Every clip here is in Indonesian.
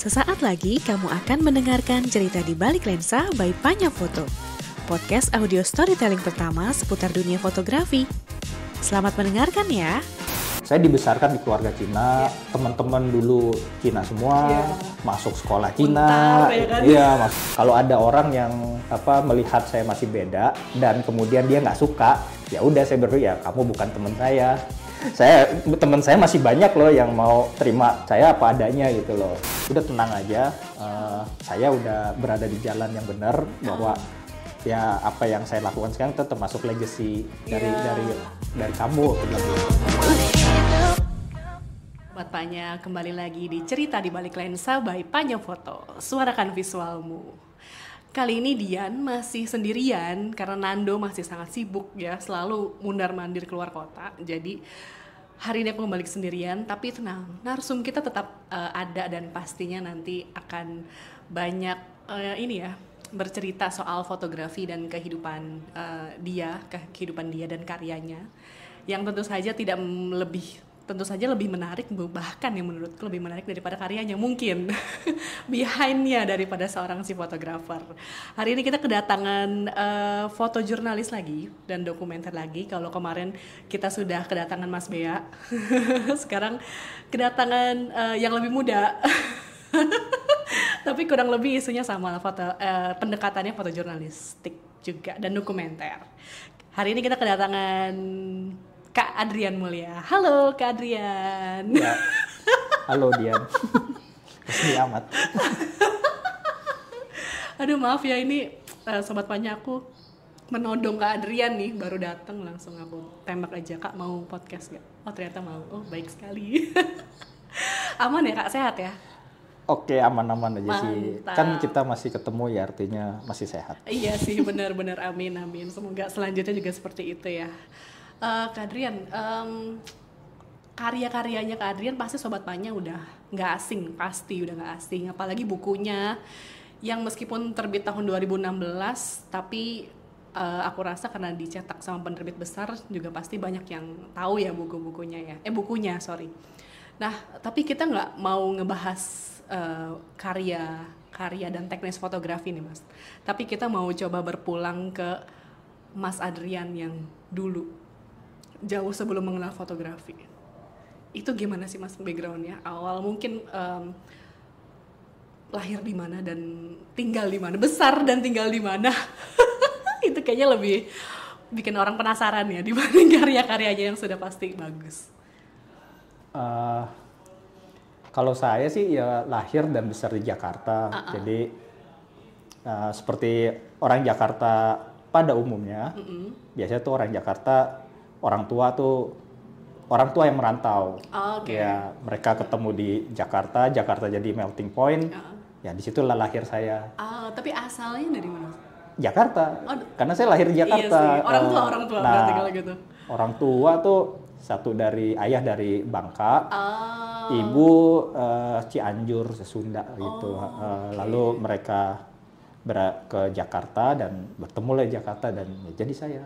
Sesaat lagi kamu akan mendengarkan cerita di balik lensa by Panya Foto, podcast audio storytelling pertama seputar dunia fotografi. Selamat mendengarkan ya. Saya dibesarkan di keluarga Cina, teman-teman dulu Cina semua, masuk sekolah Cina. Iya, kalau ada orang yang melihat saya masih beda dan kemudian dia nggak suka, ya udah saya berpikir ya kamu bukan teman saya. Teman saya masih banyak loh yang mau terima saya apa adanya gitu loh. Udah tenang aja, saya udah berada di jalan yang benar bahwa ya apa yang saya lakukan sekarang itu termasuk legacy dari kamu. Sobat Panya, kembali lagi di cerita di balik lensa by Panya Foto. Suarakan visualmu. Kali ini Dian masih sendirian karena Nando masih sangat sibuk ya, selalu mundar-mandir keluar kota. Jadi hari ini aku kembali sendirian, tapi tenang, narsum kita tetap ada dan pastinya nanti akan banyak bercerita soal fotografi dan kehidupan dia dan karyanya yang tentu saja lebih menarik, bahkan yang menurutku lebih menarik daripada karyanya mungkin behind-nya daripada seorang si fotografer. Hari ini kita kedatangan fotojurnalis lagi dan dokumenter lagi. Kalau kemarin kita sudah kedatangan Mas Bea, sekarang kedatangan yang lebih muda. Tapi kurang lebih isunya sama lah, pendekatannya fotojurnalistik juga dan dokumenter. Hari ini kita kedatangan Kak Adrian Mulya. Halo Kak Adrian. Ya. Halo Dian. Resmi amat. Aduh maaf ya, ini Sobat Panya aku menodong Kak Adrian nih, baru datang langsung aku tembak aja, Kak mau podcast gak? Oh ternyata mau, oh baik sekali. Aman ya Kak, sehat ya? Oke, aman-aman aja. Mantap. Sih. Kan kita masih ketemu ya, artinya masih sehat. Iya sih, benar-benar amin. Semoga selanjutnya juga seperti itu ya. Kak Adrian, karya-karyanya Kak Adrian pasti Sobat Panya udah nggak asing, apalagi bukunya yang meskipun terbit tahun 2016, tapi aku rasa karena dicetak sama penerbit besar juga pasti banyak yang tahu ya bukunya. Nah, tapi kita nggak mau ngebahas karya dan teknis fotografi nih Mas, tapi kita mau coba berpulang ke Mas Adrian yang dulu, jauh sebelum mengenal fotografi. Itu gimana sih Mas backgroundnya? Awal mungkin lahir di mana dan tinggal di mana, besar dan tinggal di mana. Itu kayaknya lebih bikin orang penasaran ya dibanding karya-karyanya yang sudah pasti bagus. Kalau saya sih ya lahir dan besar di Jakarta. Jadi seperti orang Jakarta pada umumnya, biasanya tuh orang Jakarta orang tua yang merantau. Ya mereka ketemu di Jakarta jadi melting point. Ya disitulah lahir saya. Tapi asalnya dari mana? Jakarta. Karena saya lahir di Jakarta. Iya sih. Orang tua berarti kalau gitu. Orang tua tuh satu dari ayah dari Bangka, ibu Cianjur, Sunda gitu. Lalu mereka ke Jakarta dan bertemu di Jakarta dan jadi saya.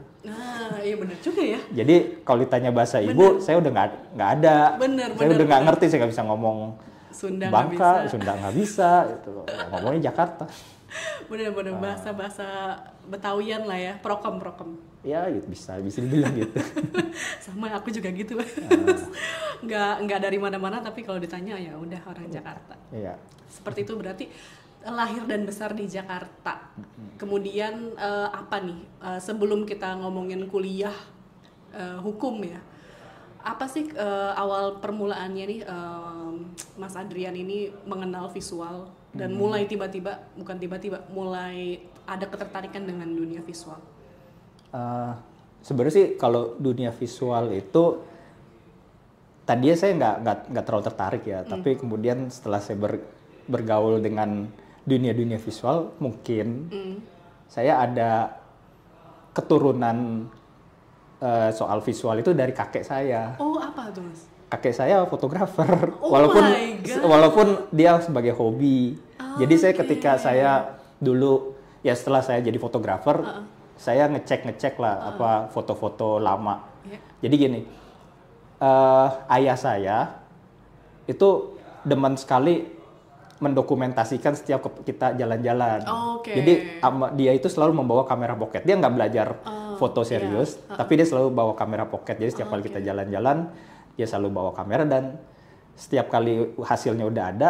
Iya benar juga ya. Jadi kalau ditanya bahasa ibu, saya udah nggak ada. Saya udah nggak ngerti, saya nggak bisa ngomong Sunda Bangka, Sunda nggak bisa, gitu. Ngomongnya Jakarta. Bener-bener bahasa Betawian lah ya, prokem. Ya gitu, bisa dibilang gitu. Sama aku juga gitu. Nggak dari mana-mana, tapi kalau ditanya ya udah orang Jakarta. Iya. Seperti itu berarti lahir dan besar di Jakarta. Kemudian sebelum kita ngomongin kuliah hukum ya, apa sih awal permulaannya nih Mas Adrian ini mengenal visual dan mulai mulai ada ketertarikan dengan dunia visual? Sebenarnya sih kalau dunia visual itu tadinya saya nggak terlalu tertarik ya, tapi kemudian setelah saya bergaul dengan dunia visual, mungkin saya ada keturunan soal visual itu dari kakek saya. Oh, apa tuh Mas? Kakek saya fotografer, Oh walaupun dia sebagai hobi. Jadi saya ketika saya dulu ya setelah saya jadi fotografer, saya ngecek lah foto-foto lama. Jadi gini, ayah saya itu demen sekali mendokumentasikan setiap kita jalan-jalan. Oke. Jadi dia itu selalu membawa kamera pocket. Dia nggak belajar foto serius, tapi dia selalu bawa kamera pocket. Jadi setiap kali kita jalan-jalan, dia selalu bawa kamera dan setiap kali hasilnya udah ada,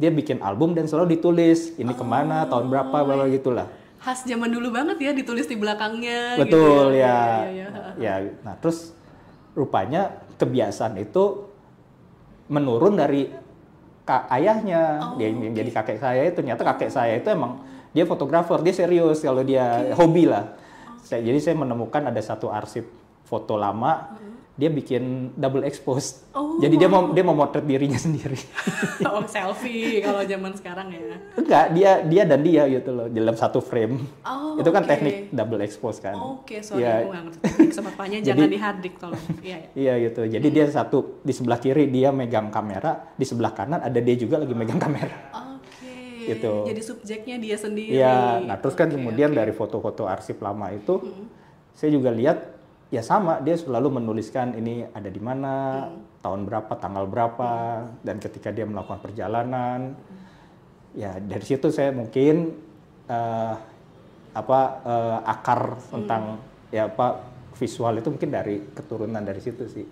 dia bikin album dan selalu ditulis ini kemana, tahun berapa, bla gitulah. Khas zaman dulu banget ya, ditulis di belakangnya. Betul gitu ya. Ya. Nah terus rupanya kebiasaan itu menurun dari ayahnya. Dia yang jadi kakek saya itu, ternyata kakek saya itu emang dia fotografer, dia serius kalau dia hobi lah. Jadi saya menemukan ada satu arsip foto lama, dia bikin double expose. Jadi dia mau motret dirinya sendiri. Selfie kalau zaman sekarang ya. Enggak, dia dan dia gitu loh dalam satu frame. Itu kan teknik double expose kan. Sorry aku nggak ngerti teknik sebabnya, jangan dihardik tolong. Iya gitu. Jadi dia satu di sebelah kiri dia megang kamera, di sebelah kanan ada dia juga lagi megang kamera. Gitu. Jadi subjeknya dia sendiri. Iya. Nah terus kan kemudian dari foto-foto arsip lama itu, saya juga lihat ya sama, dia selalu menuliskan ini ada di mana, tahun berapa, tanggal berapa, dan ketika dia melakukan perjalanan, ya dari situ saya mungkin akar tentang visual itu mungkin dari keturunan dari situ sih.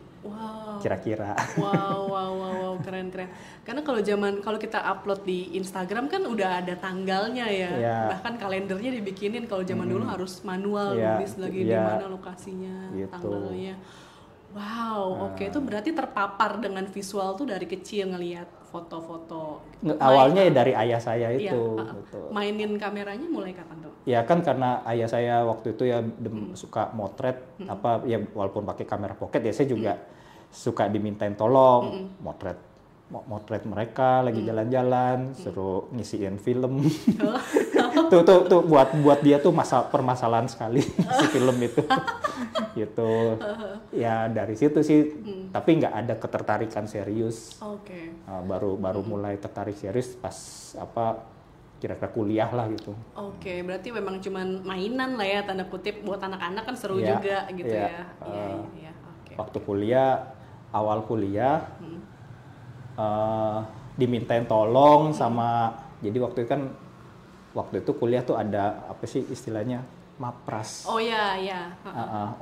Kira-kira. Wow, keren. Karena kalau kita upload di Instagram kan udah ada tanggalnya ya. Bahkan kalendernya dibikinin. Kalau zaman dulu harus manual nulis lagi di mana lokasinya, gitu. Tanggalnya. Wow, oke. Itu berarti terpapar dengan visual tuh dari kecil ngelihat foto-foto. Awalnya dari ayah saya itu. Gitu. Mainin kameranya mulai kapan tuh? Ya kan karena ayah saya waktu itu ya suka motret, walaupun pakai kamera pocket ya saya juga suka dimintain tolong motret mereka lagi jalan-jalan, suruh ngisiin film. tuh buat dia tuh permasalahan sekali si film itu. Gitu. Ya dari situ sih, tapi nggak ada ketertarikan serius. Baru mulai tertarik serius pas kira-kira kuliah lah gitu. Berarti memang cuman mainan lah ya, tanda kutip, buat anak-anak kan seru juga gitu ya. Waktu awal kuliah, dimintain tolong sama, jadi waktu itu kuliah tuh ada apa sih istilahnya, mapras.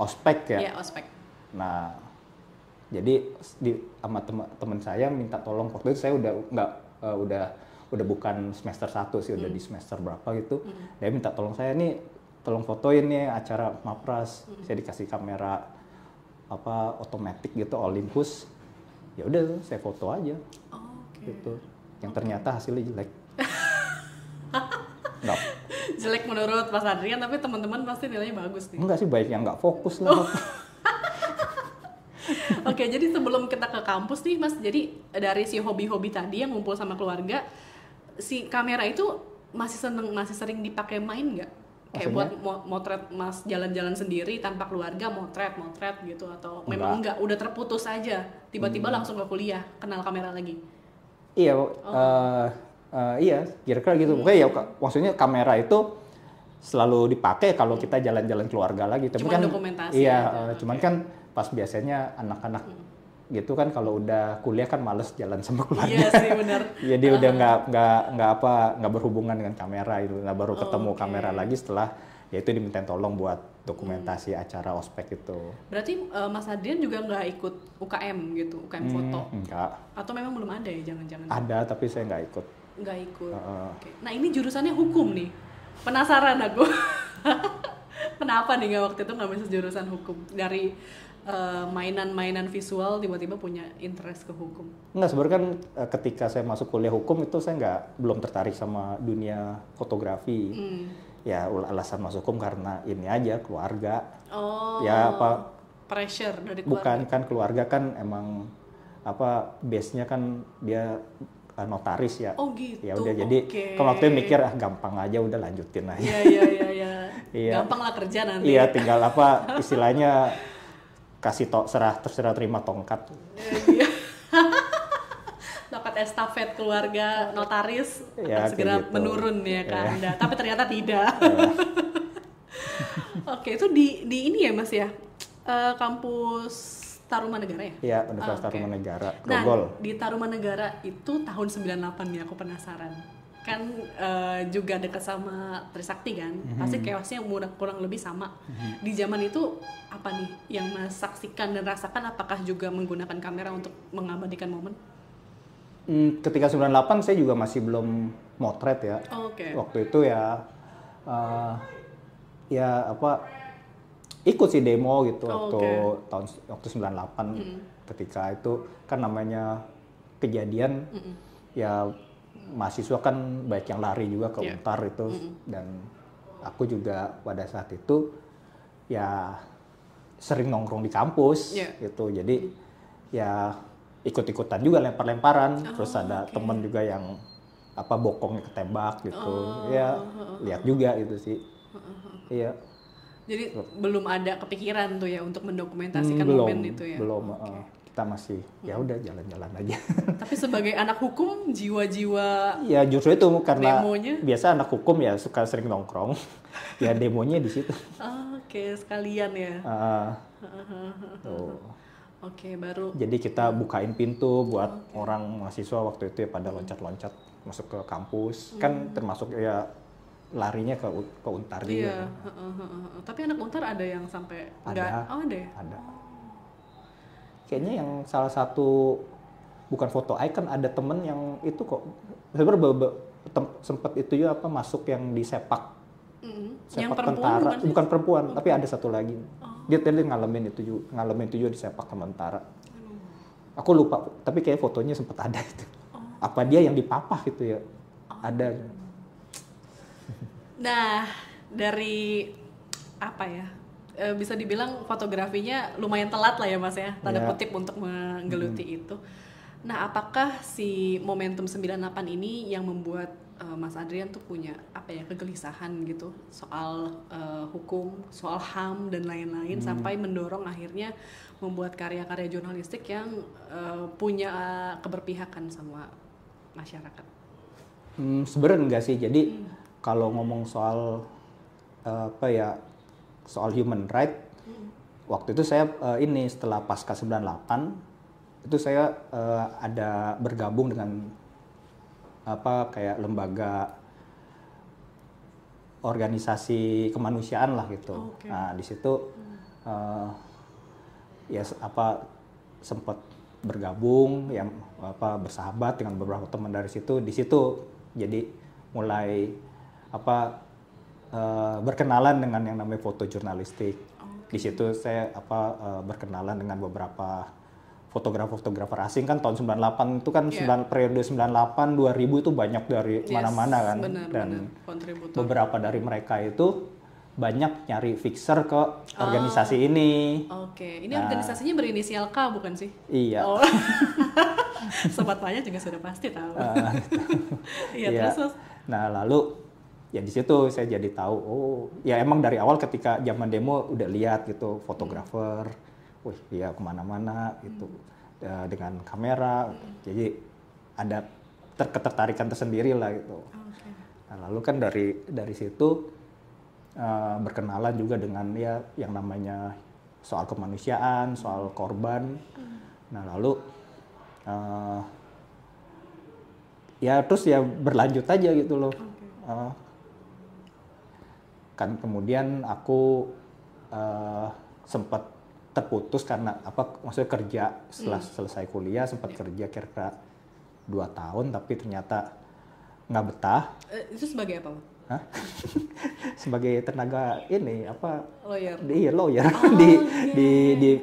Ospek ya. Ospek. Nah, jadi sama teman saya minta tolong, waktu itu saya udah bukan semester 1 sih, udah di semester berapa gitu. Dia minta tolong saya nih, tolong fotoin nih acara mapras. Saya dikasih kamera otomatis gitu, Olympus. Ya udah saya foto aja. Gitu. Yang ternyata hasilnya jelek. Jelek menurut Mas Adrian, tapi teman-teman pasti nilainya bagus nih. Enggak sih, baiknya nggak fokus lah. Jadi sebelum kita ke kampus nih Mas, jadi dari si hobi-hobi tadi yang ngumpul sama keluarga, si kamera itu masih sering dipakai main nggak? Kayak buat motret Mas jalan-jalan sendiri tanpa keluarga, motret gitu, atau memang enggak, udah terputus aja, tiba-tiba langsung ke kuliah kenal kamera lagi? Iya, iya, kira-kira gitu. Pokoknya ya maksudnya kamera itu selalu dipakai kalau kita jalan-jalan keluarga lagi. Cuman kan dokumentasi. Iya, cuman kan pas biasanya anak-anak gitu kan kalau udah kuliah kan males jalan sama keluarga. Iya sih, benar. Jadi udah nggak berhubungan dengan kamera itu. Nah, baru ketemu kamera lagi setelah ya itu dimintain tolong buat dokumentasi acara ospek itu. Berarti Mas Adrian juga nggak ikut UKM gitu, UKM foto? Enggak. Atau memang belum ada ya, jangan-jangan? Ada, tapi saya nggak ikut. Nggak ikut. Nah ini jurusannya hukum nih. Penasaran aku. Kenapa nih waktu itu nggak masuk jurusan hukum? Dari mainan-mainan visual tiba-tiba punya interest ke hukum? Enggak, sebenarnya kan ketika saya masuk kuliah hukum itu saya belum tertarik sama dunia fotografi. Ya alasan masuk hukum karena ini aja, keluarga. Ya pressure dari keluarga? Bukan, kan keluarga kan emang base-nya kan dia notaris ya. Gitu. Ya udah, jadi kalau waktu itu mikir gampang aja, udah lanjutin aja. Iya. Gampang lah kerja nanti. Iya, tinggal istilahnya kasih terserah terima tongkat. Tongkat estafet keluarga notaris ya, akan segera gitu. Menurun ya ke Anda. Tapi ternyata tidak. Oke, itu di ini ya Mas ya, kampus Tarumanegara ya? Iya, Universitas Tarumanegara, Nah, Grogol. di Tarumanegara itu tahun 98 nih, aku penasaran. Kan juga dekat sama Trisakti kan? Pasti chaosnya kurang lebih sama. Di zaman itu apa nih yang Mas saksikan dan rasakan? Apakah juga menggunakan kamera untuk mengabadikan momen? Ketika 98 saya juga masih belum motret ya. Waktu itu ya ikut sih demo gitu waktu 98 ketika itu kan namanya kejadian ya mahasiswa kan banyak yang lari juga ke Untar itu dan aku juga pada saat itu ya sering nongkrong di kampus gitu, jadi ya ikut-ikutan juga lempar-lemparan, terus ada temen juga yang bokongnya ketembak gitu, lihat juga gitu sih. Iya. Jadi belum ada kepikiran tuh ya untuk mendokumentasikan momen itu ya. Belum. Kita masih ya udah jalan-jalan aja. Tapi sebagai anak hukum, jiwa-jiwa ya justru itu karena demonya? Biasa anak hukum ya suka sering nongkrong. Ya demonya di situ. Oke, sekalian ya. Oke, baru. Jadi kita bukain pintu buat orang mahasiswa waktu itu ya pada loncat-loncat masuk ke kampus. Kan termasuk ya larinya ke Untar juga. Tapi anak Untar ada yang sampai enggak? Ada ya? Ada. Kayaknya yang salah satu bukan foto icon, ada temen yang itu kok sebenarnya sempat itu ya masuk yang di sepak yang tentara, bukan perempuan tapi ada satu lagi. Dia tadi ngalamin itu juga di sepak tentara. Aku lupa tapi kayak fotonya sempat ada itu. Apa dia yang dipapah gitu ya? Ada. Nah, dari apa ya? Bisa dibilang fotografinya lumayan telat lah ya Mas ya, tanda kutip untuk menggeluti itu. Nah, apakah si momentum 98 ini yang membuat Mas Adrian tuh punya kegelisahan gitu soal hukum, soal HAM dan lain-lain sampai mendorong akhirnya membuat karya-karya jurnalistik yang punya keberpihakan sama masyarakat? Sebenarnya enggak sih. Jadi kalau ngomong soal soal human right, waktu itu saya setelah pasca 98 itu saya ada bergabung dengan kayak lembaga organisasi kemanusiaan lah gitu. Nah di situ sempat bergabung yang bersahabat dengan beberapa teman dari situ. Di situ jadi mulai berkenalan dengan yang namanya foto jurnalistik. Di situ saya berkenalan dengan beberapa fotografer asing kan tahun 98 itu kan periode 98 2000 itu banyak dari mana-mana kan. Dan beberapa dari mereka itu banyak nyari fixer ke organisasi ini. Ini organisasinya berinisial K bukan sih? Iya. Sobat Panya juga sudah pasti tahu. Terus. Nah, lalu ya di situ saya jadi tahu, ya emang dari awal ketika zaman demo udah lihat gitu fotografer, dia kemana-mana gitu dengan kamera, jadi ada ketertarikan tersendiri lah gitu. Nah, lalu kan dari situ berkenalan juga dengan yang namanya soal kemanusiaan, soal korban. Nah lalu terus berlanjut aja gitu loh. Kan kemudian aku sempat terputus karena maksudnya kerja setelah selesai kuliah, sempat kerja kira-kira 2 tahun tapi ternyata nggak betah. Itu sebagai apa? Sebagai tenaga lawyer. Iya, lawyer.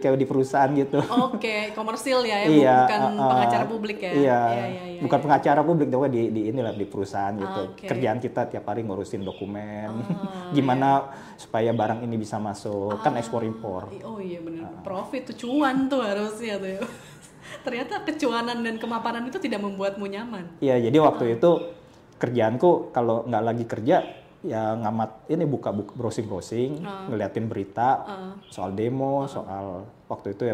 Kayak di perusahaan gitu. Komersil ya, bukan pengacara publik ya. Iya. Bukan pengacara publik, tapi di perusahaan gitu. Kerjaan kita tiap hari ngurusin dokumen. Gimana supaya barang ini bisa masuk, kan ekspor impor. Iya benar. Profit tuh, cuan tuh harusnya tuh. Ternyata kecuanan dan kemapanan itu tidak membuatmu nyaman. Iya, jadi waktu itu kerjaanku kalau nggak lagi kerja ya ngamat buka browsing ngeliatin berita soal demo, soal waktu itu ya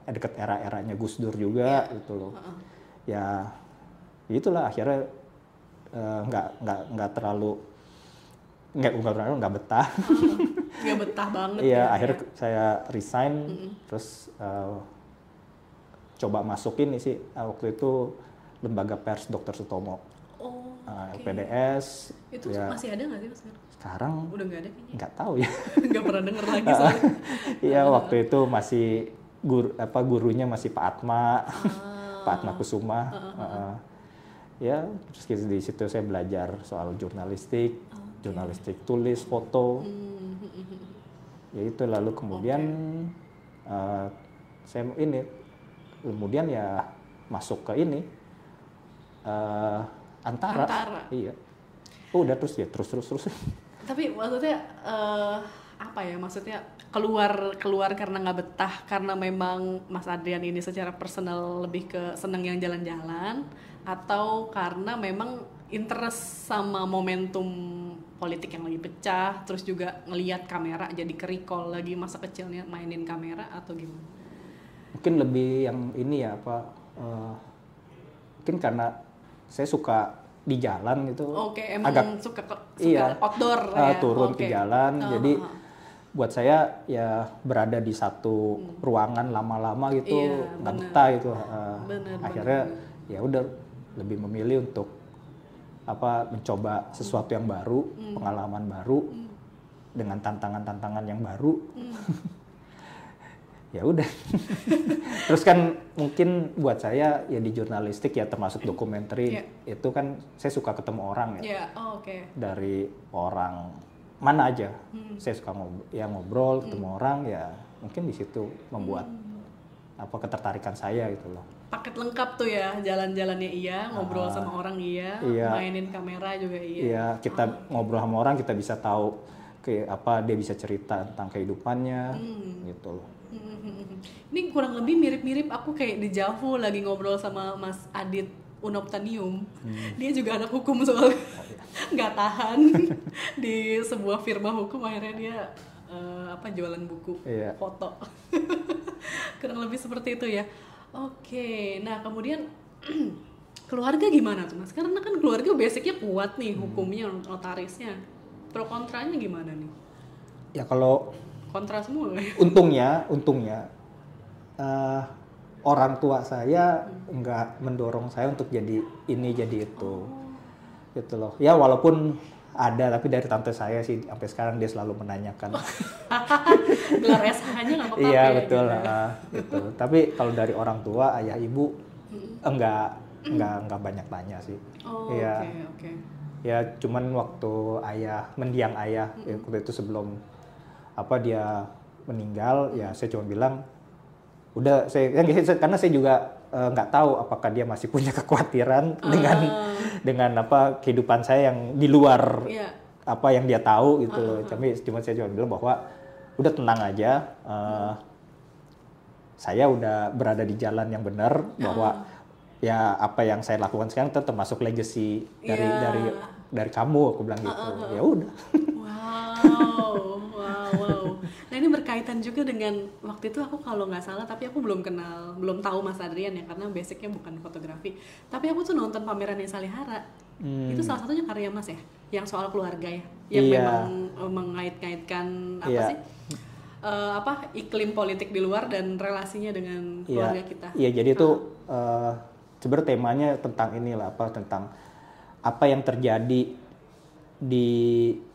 deket era-eranya Gus Dur juga gitu loh. Ya itulah akhirnya nggak terlalu nggak betah. Nggak betah banget. Iya, akhirnya saya resign terus coba masuk ini sih waktu itu Lembaga Pers Dr. Sutomo. LPDS. Itu ya, masih ada nggak sih Mas? Sekarang udah nggak ada kayaknya. Nggak tahu ya. Nggak pernah denger lagi soalnya. Iya waktu itu masih gurunya masih Pak Atma, Pak Atma Kusuma. Ya terus di situ saya belajar soal jurnalistik, jurnalistik tulis, foto. Ya itu lalu kemudian saya ini kemudian ya masuk ke ini Antara. Iya. Udah terus ya terus. Tapi maksudnya apa ya? Maksudnya keluar karena nggak betah, karena memang Mas Adrian ini secara personal lebih ke seneng yang jalan-jalan, atau karena memang interest sama momentum politik yang lagi pecah, terus juga ngelihat kamera jadi ke-recall lagi masa kecilnya mainin kamera, atau gimana? Mungkin lebih yang ini ya mungkin karena saya suka di jalan gitu. Emang agak suka outdoor turun ke jalan. Jadi buat saya ya berada di satu ruangan lama-lama gitu nggak betah gitu. Akhirnya ya udah lebih memilih untuk mencoba sesuatu yang baru, pengalaman baru dengan tantangan-tantangan yang baru. Ya udah. Terus kan mungkin buat saya ya di jurnalistik ya termasuk dokumenter itu kan saya suka ketemu orang ya. Dari orang mana aja. Saya suka ngobrol ketemu orang ya mungkin di situ membuat ketertarikan saya gitu loh. Paket lengkap tuh ya, jalan-jalannya ngobrol sama orang mainin kamera juga Iya, kita ngobrol sama orang kita bisa tahu dia bisa cerita tentang kehidupannya gitu loh. Ini kurang lebih mirip-mirip aku kayak di Javu lagi ngobrol sama Mas Adit Unoptanium. Dia juga anak hukum soalnya. Nggak tahan di sebuah firma hukum, akhirnya dia jualan buku foto. Kurang lebih seperti itu ya. Oke, nah kemudian keluarga gimana tuh Mas? Karena kan keluarga basicnya kuat nih, hukumnya, notarisnya. Pro kontranya gimana nih? Ya kalau kontra semua. Untungnya orang tua saya nggak mendorong saya untuk jadi ini jadi itu, gitu loh. Ya walaupun ada, tapi dari tante saya sih sampai sekarang dia selalu menanyakan. Gelar SH-nya nggak apa-apa. Iya betul gitu. Tapi kalau dari orang tua, ayah ibu enggak banyak tanya sih. Oke. Ya cuman waktu mendiang ayah waktu itu sebelum dia meninggal ya saya cuma bilang udah karena saya juga nggak tahu apakah dia masih punya kekhawatiran dengan kehidupan saya yang di luar apa yang dia tahu gitu. Cuma saya bilang bahwa udah tenang aja, saya udah berada di jalan yang benar, bahwa ya apa yang saya lakukan sekarang termasuk legacy dari kamu, aku bilang gitu. Ya udah. Wow. Nah ini berkaitan juga dengan waktu itu aku kalau nggak salah, tapi aku belum tahu Mas Adrian ya karena basicnya bukan fotografi. Tapi aku tuh nonton pameran yang Salihara. Itu salah satunya karya Mas ya, yang soal keluarga ya, yang memang mengait-ngaitkan iklim politik di luar dan relasinya dengan keluarga kita. Iya, jadi itu sebenarnya temanya tentang tentang apa yang terjadi di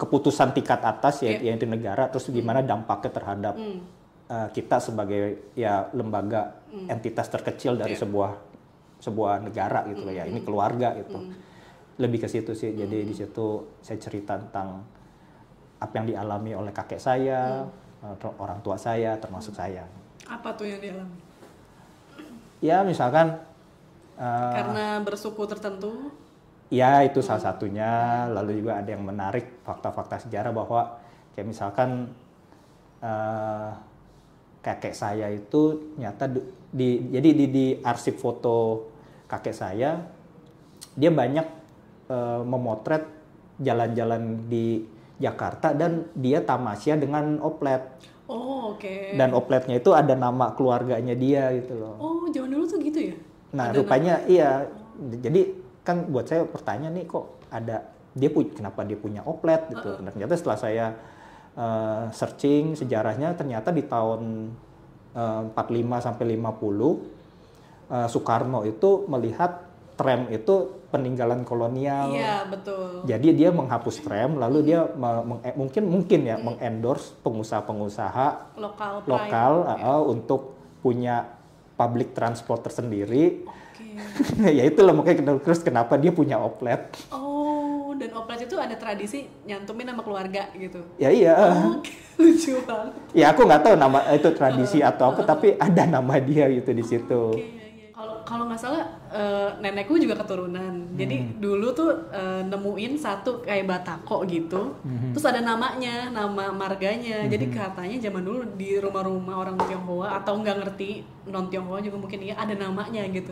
keputusan tingkat atas yaitu negara, terus gimana dampaknya terhadap kita sebagai lembaga entitas terkecil dari sebuah negara gitu loh ya. Ini keluarga gitu. Lebih ke situ sih. Jadi di situ saya cerita tentang apa yang dialami oleh kakek saya, orang tua saya, termasuk saya. Apa tuh yang dialami? Ya misalkan karena bersuku tertentu. Ya itu salah satunya. Lalu juga ada yang menarik fakta-fakta sejarah bahwa kayak misalkan kakek saya itu nyata di arsip foto kakek saya, dia banyak memotret jalan-jalan di Jakarta dan dia tamasya dengan oplet. Dan opletnya itu ada nama keluarganya dia gitu loh. Zaman dulu tuh gitu ya? Nah ada rupanya iya. Jadi kan buat saya pertanyaan nih, kok ada kenapa dia punya oplet gitu. Ternyata setelah saya searching sejarahnya, ternyata di tahun 45 sampai 50 Soekarno itu melihat tram itu peninggalan kolonial. Iya, betul. Jadi dia menghapus tram, lalu dia mungkin ya mengendorse pengusaha-pengusaha lokal untuk punya public transport tersendiri. Ya itulah makanya terus kenapa dia punya oplet. Oh, dan oplet itu ada tradisi nyantumin nama keluarga gitu. Ya iya. Lucu banget. Ya aku nggak tahu nama itu tradisi atau apa, tapi ada nama dia gitu di situ. Kalau nggak salah nenekku juga keturunan. Jadi dulu tuh nemuin satu kayak batako gitu. Terus ada namanya, nama marganya. Jadi katanya zaman dulu di rumah-rumah orang Tionghoa atau nggak ngerti non Tionghoa juga mungkin ya ada namanya gitu.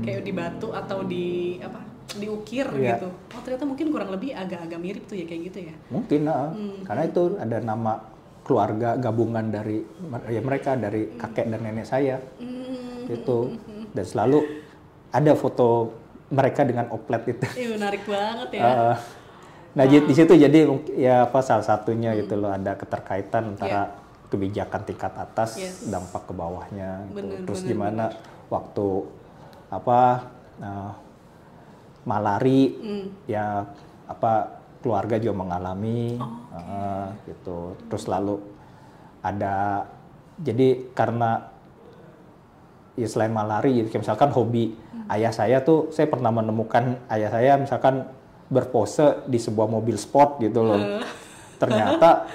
Kayak di batu atau di diukir gitu. Oh ternyata mungkin kurang lebih agak-agak mirip tuh ya kayak gitu ya. Mungkin karena itu ada nama keluarga gabungan dari ya mereka dari kakek dan nenek saya. Itu dan selalu ada foto mereka dengan oplet itu. Iya menarik banget ya. Nah di situ jadi ya salah satunya gitu loh, ada keterkaitan antara kebijakan tingkat atas dampak ke bawahnya. Terus gimana waktu malari ya keluarga juga mengalami gitu. Terus lalu ada jadi karena ya selain malari, jadi misalkan hobi ayah saya tuh, saya pernah menemukan ayah saya misalkan berpose di sebuah mobil sport gitu loh. Ternyata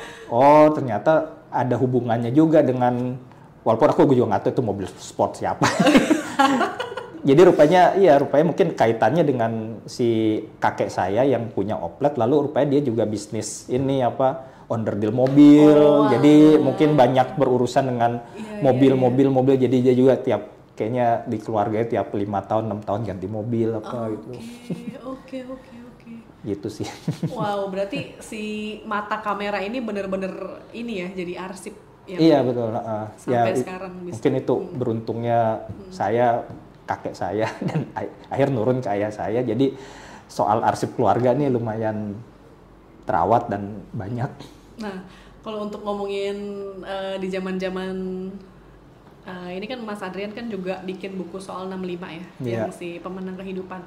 ada hubungannya juga dengan, walaupun aku juga nggak tahu itu mobil sport siapa. Jadi rupanya mungkin kaitannya dengan si kakek saya yang punya oplet, lalu rupanya dia juga bisnis ini onderdil mobil. Jadi mungkin banyak berurusan dengan mobil. Jadi dia juga kayaknya di keluarganya tiap 5 tahun 6 tahun ganti mobil gitu. Oke. Gitu sih. Wow, berarti si mata kamera ini bener-bener ini ya jadi arsip. Iya betul. Sampai sekarang bisa. Mungkin itu beruntungnya saya, kakek saya dan akhir nurun ke ayah saya. Jadi soal arsip keluarga nih lumayan terawat dan banyak. Nah, kalau untuk ngomongin di zaman-zaman ini kan Mas Adrian kan juga bikin buku soal 65 ya, yang si pemenang kehidupan.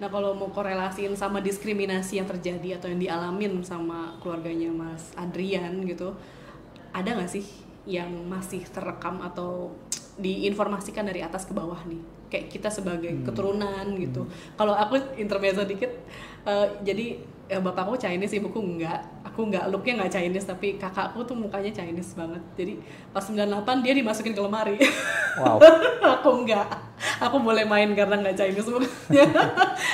Nah, kalau mau korelasiin sama diskriminasi yang terjadi atau yang dialamin sama keluarganya Mas Adrian gitu, ada nggak sih yang masih terekam atau diinformasikan dari atas ke bawah nih? Kayak kita sebagai keturunan gitu. Kalau aku intermezzo dikit, jadi bapakku Chinese, ibuku enggak. Aku enggak, looknya enggak Chinese, tapi kakakku tuh mukanya Chinese banget. Jadi pas 98 dia dimasukin ke lemari. Wow. Aku enggak. Aku boleh main karena enggak Chinese mukanya.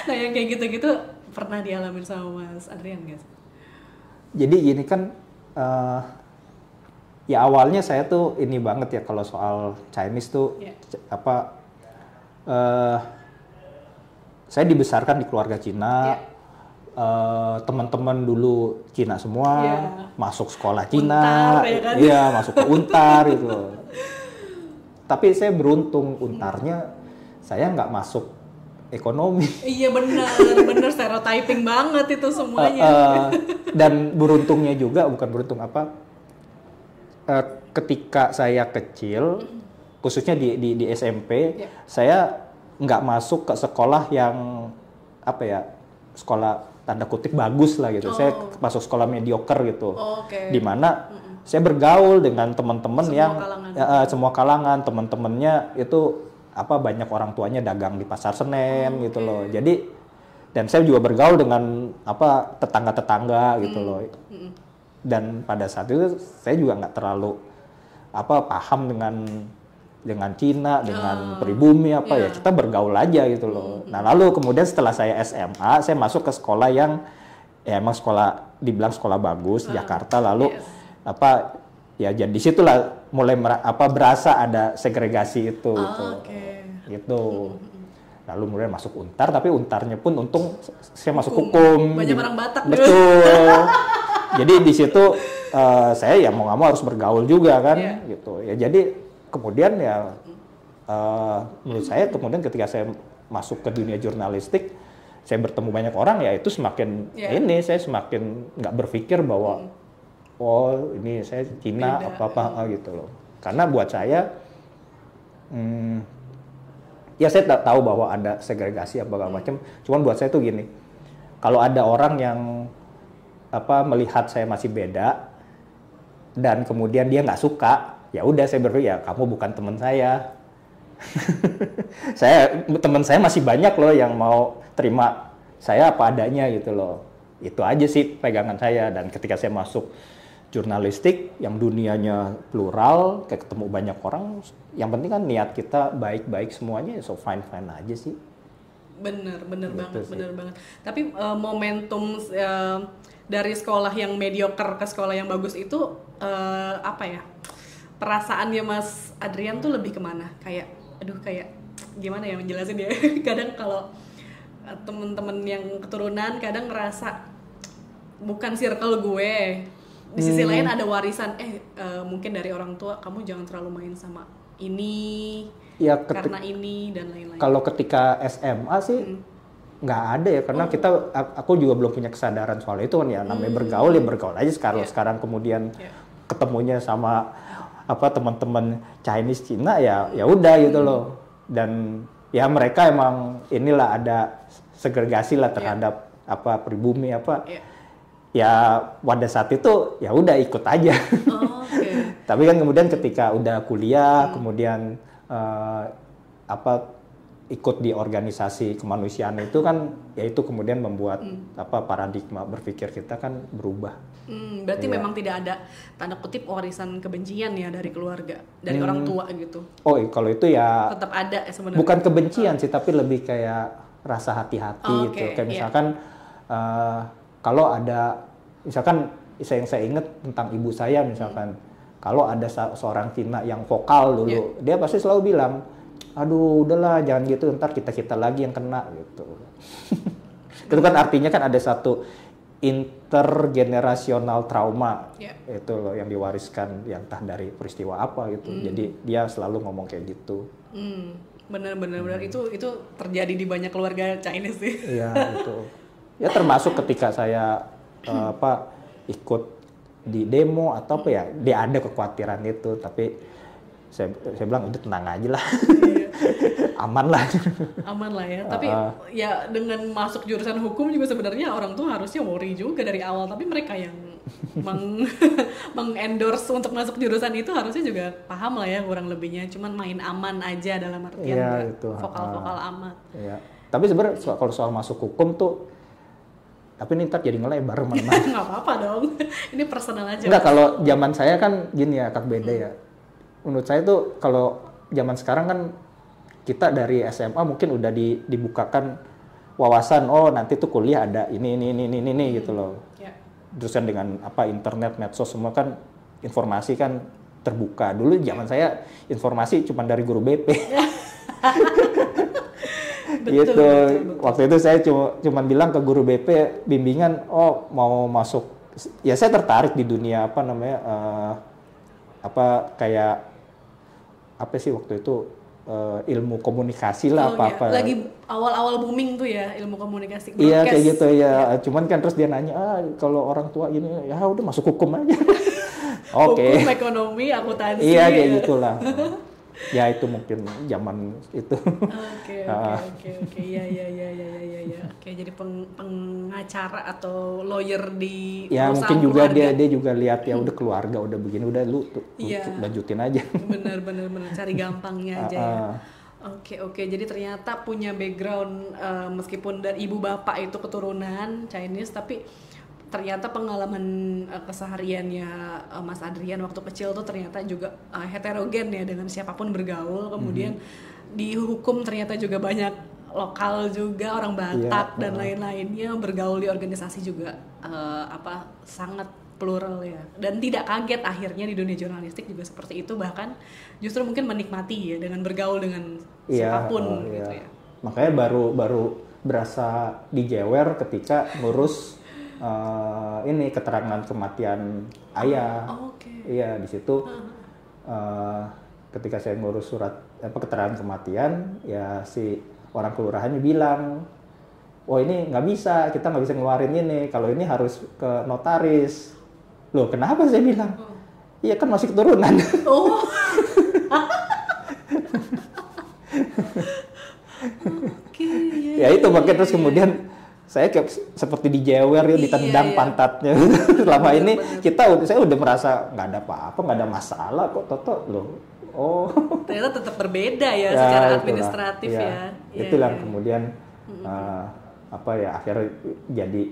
Nah yang kayak gitu-gitu pernah dialamin sama Mas Adrian guys? Jadi gini kan, ya awalnya saya tuh ini banget ya kalau soal Chinese tuh saya dibesarkan di keluarga Cina. Teman-teman dulu Cina semua, masuk sekolah Cina, Untar, ya kan? Masuk ke Untar gitu. Tapi saya beruntung Untarnya saya nggak masuk ekonomi. Iya benar stereotyping banget itu semuanya. Dan beruntungnya juga ketika saya kecil, khususnya di SMP, saya nggak masuk ke sekolah yang sekolah tanda kutip bagus lah gitu. Saya masuk sekolah mediocre gitu. Di mana saya bergaul dengan teman-teman yang semua kalangan, teman-temannya itu banyak orang tuanya dagang di Pasar Senen gitu loh. Jadi dan saya juga bergaul dengan tetangga-tetangga gitu loh. Dan pada saat itu saya juga nggak terlalu paham dengan Cina, dengan pribumi ya kita bergaul aja gitu loh. Nah lalu kemudian setelah saya SMA, saya masuk ke sekolah yang ya emang dibilang sekolah bagus Jakarta. Lalu jadi disitulah mulai berasa ada segregasi itu gitu. Lalu kemudian masuk Untar, tapi Untarnya pun untung saya masuk hukum. Banyak orang Batak. Betul. Jadi di situ saya ya mau nggak mau harus bergaul juga kan gitu. Ya jadi kemudian ya menurut saya kemudian ketika saya masuk ke dunia jurnalistik, saya bertemu banyak orang ya itu semakin saya semakin nggak berpikir bahwa ini saya Cina apa gitu loh. Karena buat saya ya saya tak tahu bahwa ada segregasi apa macam. Cuman buat saya tuh gini, kalau ada orang yang melihat saya masih beda dan kemudian dia nggak suka, ya udah saya berpikir ya kamu bukan teman saya. Teman saya masih banyak loh yang mau terima saya apa adanya gitu loh. Itu aja sih pegangan saya. Dan ketika saya masuk jurnalistik yang dunianya plural, kayak ketemu banyak orang, yang penting kan niat kita baik-baik semuanya, so fine aja sih. Bener banget. Tapi momentum dari sekolah yang mediocre ke sekolah yang bagus itu perasaannya Mas Adrian tuh lebih kemana? Kayak gimana ya menjelasin ya? Kadang kalau temen-temen yang keturunan kadang ngerasa bukan circle gue. Di sisi lain ada warisan, mungkin dari orang tua, kamu jangan terlalu main sama ini, ya, karena ini dan lain-lain. Kalau ketika SMA sih nggak ada ya, karena aku juga belum punya kesadaran soal itu kan ya, namanya bergaul aja sekarang kemudian ketemunya sama teman-teman Chinese Cina ya udah gitu loh. Dan ya mereka emang inilah ada segregasi lah terhadap pribumi ya pada saat itu ya udah ikut aja. Tapi kan kemudian ketika udah kuliah kemudian ikut di organisasi kemanusiaan itu kan ya itu kemudian membuat paradigma berpikir kita kan berubah. Berarti memang tidak ada tanda kutip warisan kebencian ya dari keluarga, dari orang tua gitu. Oh, kalau itu ya tetap ada sebenarnya. Bukan kebencian sih, tapi lebih kayak rasa hati-hati gitu. Kayak misalkan kalau ada misalkan yang saya ingat tentang ibu saya misalkan, kalau ada seorang Cina yang vokal dulu, dia pasti selalu bilang, aduh udahlah jangan gitu, ntar kita lagi yang kena gitu. Itu kan artinya kan ada satu intergenerasional trauma itu loh yang diwariskan yang entah dari peristiwa apa gitu. Jadi dia selalu ngomong kayak gitu. Benar itu terjadi di banyak keluarga Chinese sih. Iya itu. Ya termasuk ketika saya ikut di demo atau dia ada kekhawatiran itu, tapi saya bilang udah tenang aja lah. Aman lah ya. Tapi ya dengan masuk jurusan hukum juga sebenarnya orang tuh harusnya worry juga dari awal, tapi mereka yang mengendorse untuk masuk jurusan itu harusnya juga paham lah ya kurang lebihnya, cuman main aman aja dalam artian vokal-vokal amat. Iya. Tapi sebenarnya kalau soal masuk hukum tuh, tapi ini ntar jadi ngelebar mana-mana. Nggak apa-apa dong, ini personal aja. Enggak, kalau zaman saya kan gini ya, beda ya. Menurut saya tuh kalau zaman sekarang kan kita dari SMA mungkin udah dibukakan wawasan, nanti tuh kuliah ada ini gitu loh. Terus kan dengan internet, medsos semua kan informasi kan terbuka. Dulu zaman saya informasi cuma dari guru BP. Betul. Waktu itu saya cuma bilang ke guru BP bimbingan, mau masuk, ya saya tertarik di dunia waktu itu ilmu komunikasi lah Lagi awal-awal booming tuh ya ilmu komunikasi. Iya kayak gitu ya. Cuman kan terus dia nanya, kalau orang tua gini ya udah masuk hukum aja. Oke. Hukum, ekonomi, akuntansi. Iya kayak gitulah. Ya itu mungkin zaman itu. Oke. Iya. Oke, jadi pengacara atau lawyer di ya mungkin juga keluarga. dia juga lihat ya udah keluarga udah begini, udah lu lanjutin aja. Bener cari gampangnya aja ya. Oke. Jadi ternyata punya background meskipun dari ibu bapak itu keturunan Chinese, tapi ternyata pengalaman kesehariannya Mas Adrian waktu kecil tuh ternyata juga heterogen ya, dengan siapapun bergaul. Kemudian di hukum ternyata juga banyak lokal juga, orang Batak dan lain-lainnya, bergaul di organisasi juga sangat plural ya. Dan tidak kaget akhirnya di dunia jurnalistik juga seperti itu, bahkan justru mungkin menikmati ya dengan bergaul dengan siapapun gitu ya. Makanya baru berasa dijewer ketika ngurus ini keterangan kematian ayah. Iya, di situ ketika saya ngurus surat keterangan kematian, ya si orang kelurahannya bilang, ini nggak bisa, kita nggak bisa ngeluarin ini, kalau ini harus ke notaris. Loh kenapa? Saya bilang, iya kan masih keturunan. Oke, Ya itu makanya terus kemudian saya kayak seperti dijewer ya, ditendang pantatnya. Selama ini saya udah merasa nggak ada apa-apa, nggak ada masalah kok, Toto loh. Oh, ternyata tetap berbeda ya secara administratif ya. Itulah kemudian akhirnya jadi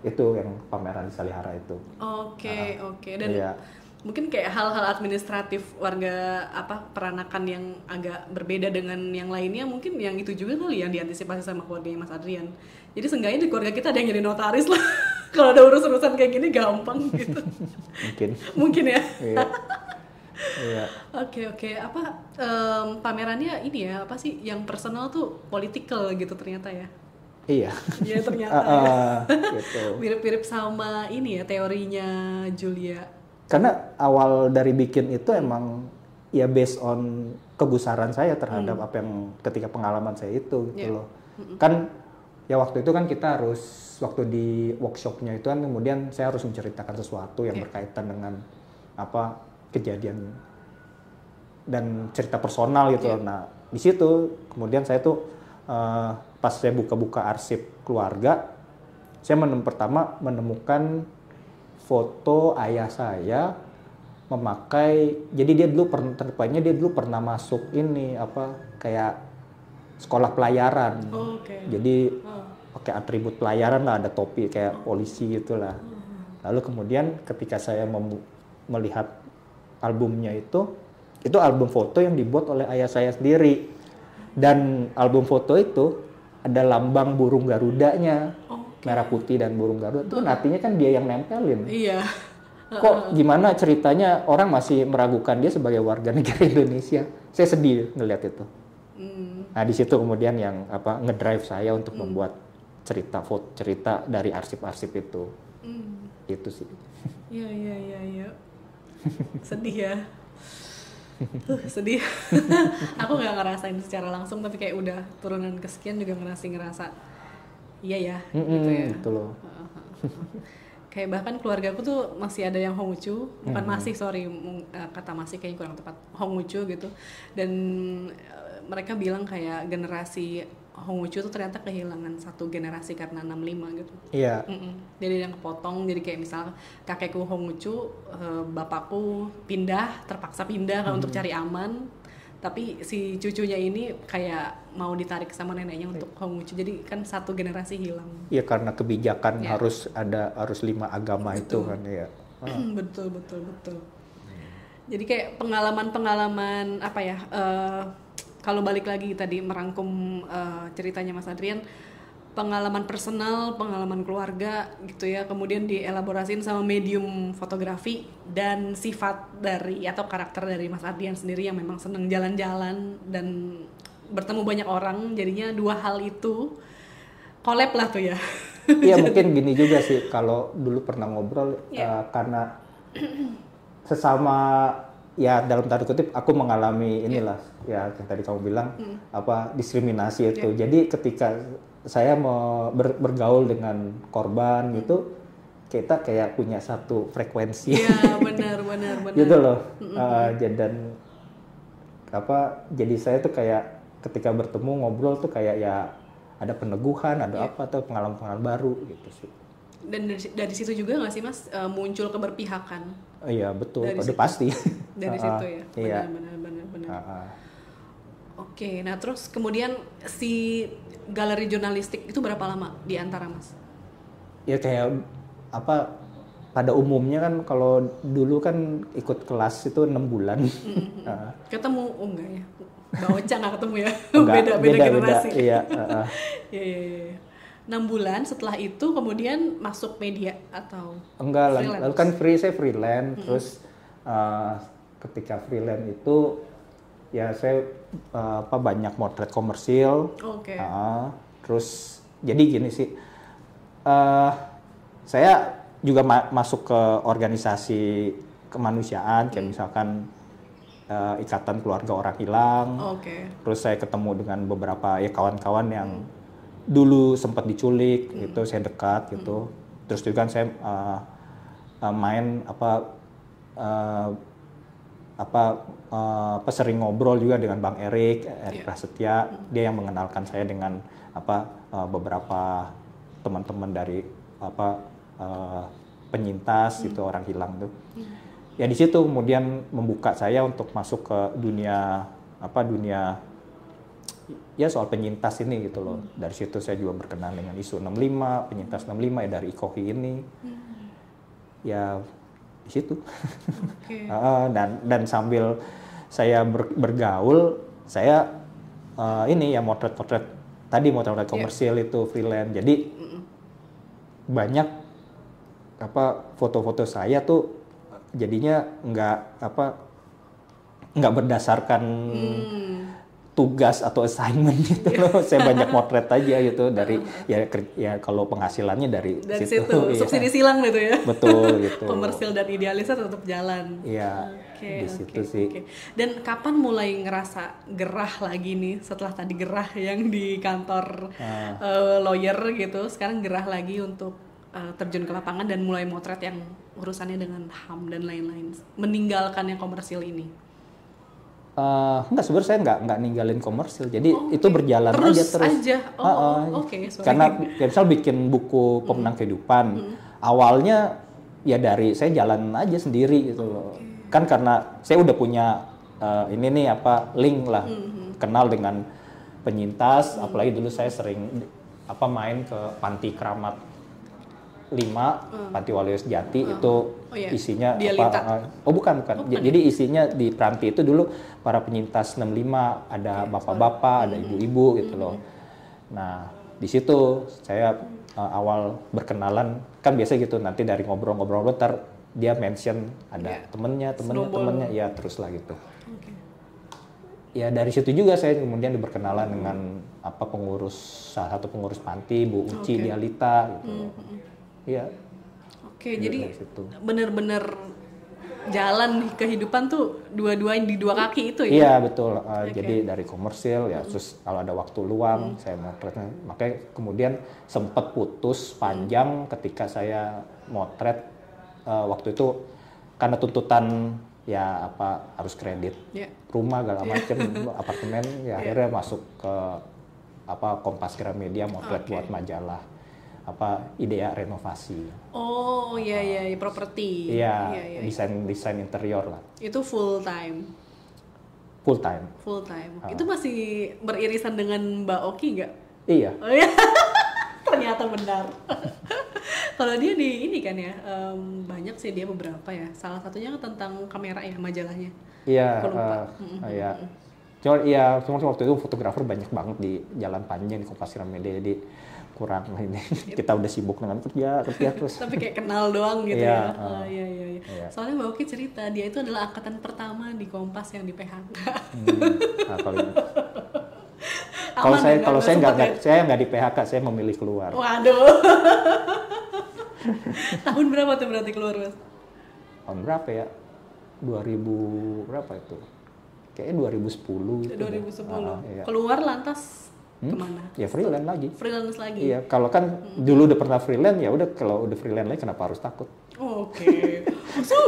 itu yang pameran di Salihara itu. Oke. Dan mungkin kayak hal-hal administratif warga peranakan yang agak berbeda dengan yang lainnya, mungkin yang itu juga kali yang diantisipasi sama keluarganya Mas Adrian. Jadi seenggaknya di keluarga kita ada yang jadi notaris lah. Kalau ada urusan kayak gini gampang gitu. Mungkin ya. Iya. Oke. Pamerannya ini ya, apa sih yang personal tuh political gitu ternyata ya. Iya. Iya ternyata. Gitu. Mirip-mirip sama ini ya teorinya Julia. Karena awal dari bikin itu emang ya based on kegusaran saya terhadap apa yang ketika pengalaman saya itu gitu loh. Kan ya waktu itu kan kita harus waktu di workshopnya itu kan kemudian saya harus menceritakan sesuatu yang berkaitan dengan kejadian dan cerita personal gitu. Nah di situ kemudian saya tuh pas saya buka-buka arsip keluarga, saya pertama menemukan foto ayah saya memakai, jadi dia dulu pernah masuk ini kayak sekolah pelayaran. Jadi pakai atribut pelayaran lah, ada topi kayak polisi gitulah. Lalu kemudian ketika saya melihat albumnya itu album foto yang dibuat oleh ayah saya sendiri, dan album foto itu ada lambang burung garudanya. Merah putih dan burung Garuda itu kan artinya kan dia yang nempelin. Iya. Kok gimana ceritanya orang masih meragukan dia sebagai warga negara Indonesia? Saya sedih ngeliat itu. Nah di situ kemudian yang ngedrive saya untuk membuat cerita dari arsip-arsip itu. Itu sih. Iya. Sedih ya. Sedih. Aku nggak ngerasain secara langsung, tapi kayak udah turunan kesekian juga ngerasa. Iya ya, gitu ya. Gitu loh. Kayak bahkan keluarga aku tuh masih ada yang Honghucu, bukan masih, kata masih kayaknya kurang tepat, Honghucu gitu. Dan mereka bilang kayak generasi Honghucu tuh ternyata kehilangan satu generasi karena 65 gitu. Iya. Jadi yang kepotong, jadi kayak misal kakekku Honghucu, bapakku terpaksa pindah untuk cari aman. Tapi si cucunya ini kayak mau ditarik sama neneknya untuk Honghucu, jadi kan satu generasi hilang. Iya karena kebijakan harus 5 agama. Betul. Itu kan ya. Betul. Jadi kayak pengalaman kalau balik lagi tadi merangkum ceritanya Mas Adrian, pengalaman personal, pengalaman keluarga gitu ya, kemudian dielaborasiin sama medium fotografi dan sifat dari atau karakter dari Mas Adrian sendiri yang memang seneng jalan-jalan dan bertemu banyak orang, jadinya dua hal itu collab lah tuh ya. Iya mungkin gini juga sih, kalau dulu pernah ngobrol karena sesama ya dalam tanda kutip aku mengalami inilah ya yang tadi kamu bilang diskriminasi itu. Jadi ketika saya mau bergaul dengan korban gitu, kita kayak punya satu frekuensi. Iya benar. Gitu loh. Jadi saya tuh kayak ketika bertemu ngobrol tuh kayak ya ada peneguhan, ada atau pengalaman baru gitu sih. Dan dari situ juga nggak sih Mas muncul keberpihakan? Iya betul, udah pasti. Dari situ ya. Iya. Benar. Oke, nah terus kemudian si galeri jurnalistik itu berapa lama di antara Mas? Ya kayak pada umumnya kan kalau dulu kan ikut kelas itu 6 bulan. Ketemu enggak ya? Mbak Ocha nggak ketemu ya? Beda generasi. Iya. 6 bulan setelah itu kemudian masuk media atau enggak, lalu kan saya freelance. Terus ketika freelance itu ya saya banyak motret komersil. Terus jadi gini sih, saya juga masuk ke organisasi kemanusiaan kayak misalkan Ikatan Keluarga Orang Hilang. Terus saya ketemu dengan beberapa kawan-kawan yang dulu sempat diculik gitu, saya dekat gitu. Terus juga kan saya main sering ngobrol juga dengan Bang Erik Prasetya. Dia yang mengenalkan saya dengan beberapa teman-teman dari penyintas itu orang hilang tuh. Ya di situ kemudian membuka saya untuk masuk ke dunia ya soal penyintas ini gitu loh. Dari situ saya juga berkenalan dengan isu 65, penyintas 65 ya dari IKOHI ini. Ya di situ. Okay. dan sambil saya bergaul, saya ini ya motret komersil itu freelance. Jadi banyak foto-foto saya tuh jadinya nggak berdasarkan tugas atau assignment gitu loh. Saya banyak motret aja gitu dari ya kalau penghasilannya dari situ. Subsidi silang gitu ya. Betul gitu. Komersil dan idealisnya tetap jalan. Iya. Di situ sih. Dan kapan mulai ngerasa gerah lagi nih setelah tadi gerah yang di kantor lawyer gitu, sekarang gerah lagi untuk terjun ke lapangan dan mulai motret yang urusannya dengan HAM dan lain-lain, meninggalkan yang komersil ini? Enggak, sebenarnya saya nggak ninggalin komersil, jadi itu berjalan terus. Karena misal bikin buku pemenang kehidupan, awalnya ya dari saya jalan aja sendiri gitu loh. Kan karena saya udah punya ini nih link lah, kenal dengan penyintas, apalagi dulu saya sering main ke panti keramat 5 Panti Waluyo Sejati itu isinya bukan. Jadi isinya di Pranti itu dulu para penyintas 65, ada bapak-bapak, ada ibu-ibu gitu loh. Nah, di situ saya awal berkenalan kan biasa gitu, nanti dari ngobrol-ngobrol bentar dia mention ada temennya ya terus lah gitu. Ya dari situ juga saya kemudian berkenalan dengan salah satu pengurus panti, Bu Uci Dialita gitu. Iya. Jadi benar-benar jalan kehidupan tuh dua-duanya di dua kaki itu ya? Iya betul. Jadi dari komersil ya, terus kalau ada waktu luang saya motretnya. Makanya kemudian sempat putus panjang ketika saya motret waktu itu karena tuntutan ya harus kredit rumah segala macam apartemen ya akhirnya masuk ke Kompas Gramedia motret buat majalah Idea Renovasi. Oh iya properti. Iya, desain interior lah. Itu full time. Itu masih beririsan dengan Mbak Oki nggak? Iya. Oh iya. Ternyata benar. Kalau dia di ini kan ya, banyak sih dia beberapa ya. Salah satunya tentang kamera ya, majalahnya. Iya. Iya. Cuma waktu itu fotografer banyak banget di Jalan Panjang di Kompas Gramedia, jadi kurang ini. Kita udah sibuk dengan kerja terus. Tapi kayak kenal doang gitu ya. Iya. Soalnya Mbak Oki cerita dia itu adalah angkatan pertama di Kompas yang di PHK. Kalau saya nggak di PHK, saya memilih keluar. Waduh. Tahun berapa tuh berarti keluar, Mas? Tahun berapa ya? 2000 berapa itu? Kayaknya 2010. 2010. Iya. Keluar lantas kemana? Ya freelance lagi. Freelance lagi. Iya, kalau kan dulu udah pernah freelance ya udah, kalau udah freelance lagi kenapa harus takut? Oke.